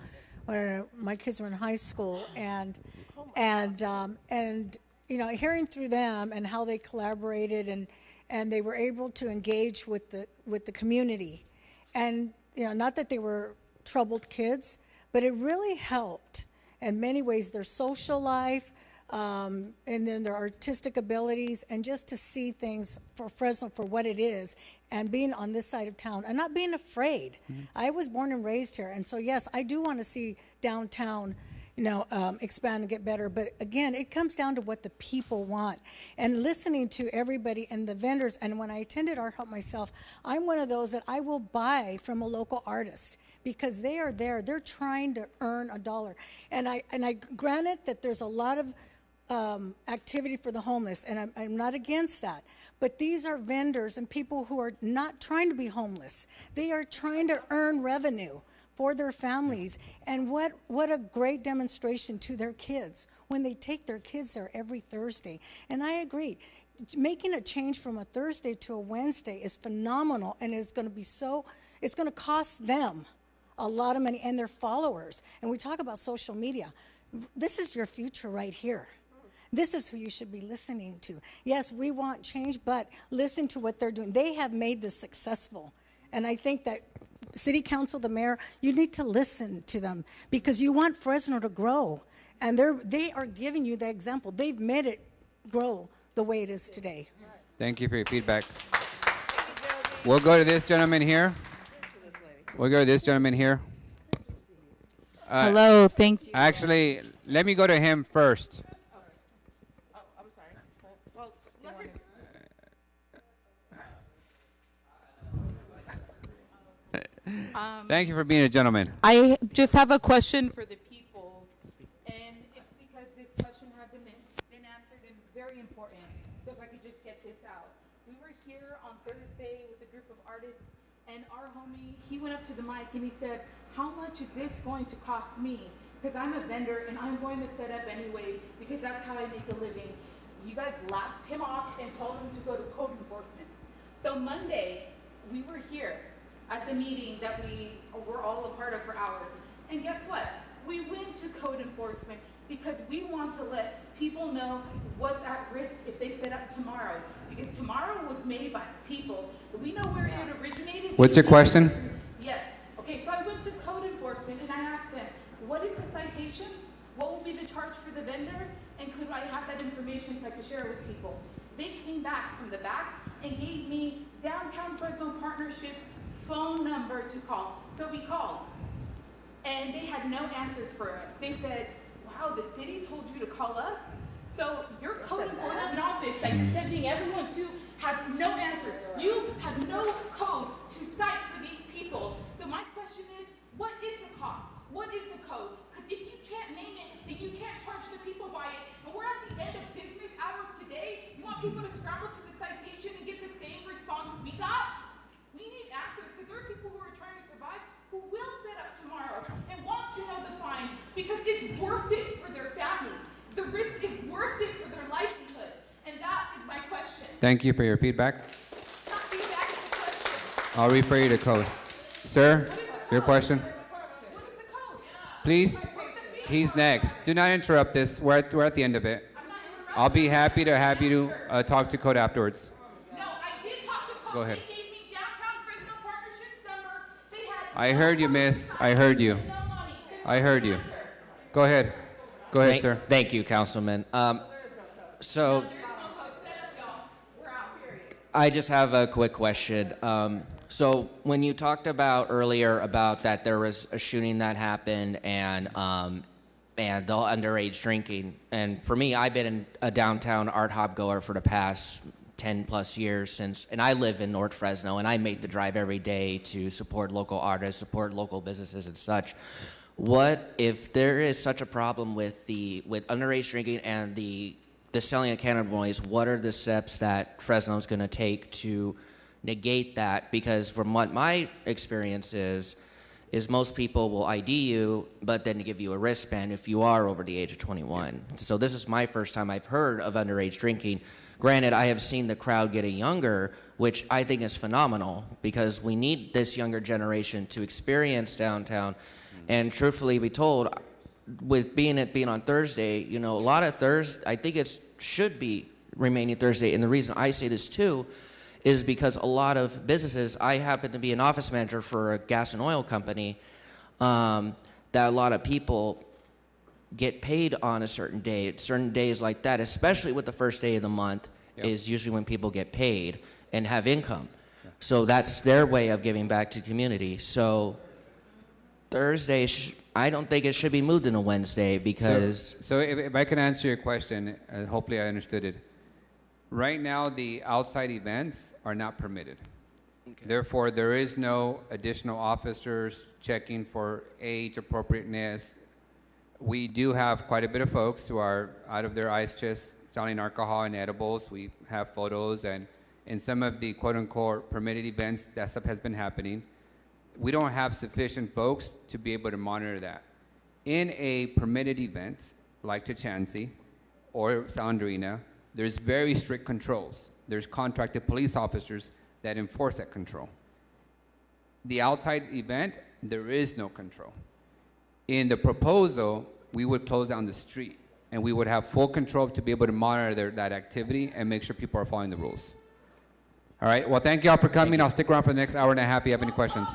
when my kids were in high school, and hearing through them and how they collaborated and they were able to engage with the community, and not that they were troubled kids, but it really helped in many ways their social life, and then their artistic abilities, and just to see things for Fresno for what it is, and being on this side of town and not being afraid. Mm-hmm. I was born and raised here, and so yes, I do want to see downtown expand and get better. But again, it comes down to what the people want, and listening to everybody and the vendors. And when I attended ArtHop myself, I'm one of those that I will buy from a local artist, because they are there. They're trying to earn a dollar. And I granted that there's a lot of activity for the homeless, and I'm not against that. But these are vendors and people who are not trying to be homeless. They are trying to earn revenue for their families. And what a great demonstration to their kids when they take their kids there every Thursday. And I agree. Making a change from a Thursday to a Wednesday is phenomenal, and it's going to cost them a lot of money and their followers. And we talk about social media. This is your future right here. This is who you should be listening to. Yes, we want change, but listen to what they're doing. They have made this successful. And I think that City Council, the mayor, you need to listen to them because you want Fresno to grow. And they are giving you the example. They've made it grow the way it is today. Thank you for your feedback. We'll go to this gentleman here. Hello, thank you. Actually, let me go to him first. Thank you for being a gentleman. I just have a question for the people, and it's because this question hasn't been answered and it's very important. So if I could just get this out. We were here on Thursday with a group of artists, and our homie, he went up to the mic and he said, how much is this going to cost me? Because I'm a vendor and I'm going to set up anyway because that's how I make a living. You guys laughed him off and told him to go to code enforcement. So Monday, we were here at the meeting that we were all a part of for hours. And guess what? We went to code enforcement because we want to let people know what's at risk if they set up tomorrow. Because tomorrow was made by people. We know where it originated. What's your question? Yes. Okay, so I went to code enforcement and I asked them, what is the citation? What will be the charge for the vendor? And could I have that information so I could share it with people? They came back from the back and gave me Downtown Fresno Partnership phone number to call. So we called, and they had no answers for us. They said, wow, the city told you to call us? So your code enforcement office that you're sending everyone to has no answers. You have no code to cite for these people. So my question is, what is the cost? What is the code? Because if you can't name it, then you can't charge the people by it. And we're at the end of business hours today. You want people to scramble to the citation and get the same response we got? We need answers because there are people who are trying to survive who will set up tomorrow and want to know the fine because it's worth it for their family. The risk is worth it for their livelihood. And that is my question. Thank you for your feedback. Not feedback, it's a question. I'll refer you to code. Sir, your question? Please, he's next. Do not interrupt this. We're at the end of it. I'll be happy to have you to talk to code afterwards. No, I did talk to code. Go ahead. They gave me Downtown Fresno Partnership number. They had I heard you, miss. I heard you. I heard you. Go ahead. Go ahead, sir. Thank you, Councilman. So I just have a quick question. So when you talked about earlier about that there was a shooting that happened and the underage drinking, and for me, I've been a downtown ArtHop goer for the past 10 plus years and I live in North Fresno and I make the drive every day to support local artists, support local businesses and such. What if there is such a problem with underage drinking and the selling of cannabinoids? What are the steps that Fresno is going to take to negate that? Because from what my experience is most people will ID you, but then give you a wristband if you are over the age of 21. So this is my first time I've heard of underage drinking. Granted, I have seen the crowd getting younger, which I think is phenomenal because we need this younger generation to experience downtown. And truthfully be told, with being on Thursday, a lot of Thursday, I think it should be remaining Thursday. And the reason I say this too is because a lot of businesses, I happen to be an office manager for a gas and oil company, that a lot of people get paid on a certain day. Certain days like that, especially with the first day of the month, is usually when people get paid and have income. So that's their way of giving back to the community. So Thursday, I don't think it should be moved into Wednesday because... So if I can answer your question, hopefully I understood it. Right now, the outside events are not permitted. Okay. Therefore, there is no additional officers checking for age appropriateness. We do have quite a bit of folks who are out of their ice chests selling alcohol and edibles. We have photos, and in some of the quote-unquote permitted events, that stuff has been happening. we don't have sufficient folks to be able to monitor that. In a permitted event, like Chichansi or Soundrina, there's very strict controls. There's contracted police officers that enforce that control. The outside event, there is no control. In the proposal, we would close down the street, and we would have full control to be able to monitor that activity and make sure people are following the rules. All right, well, thank you all for coming. I'll stick around for the next hour and a half if you have any questions.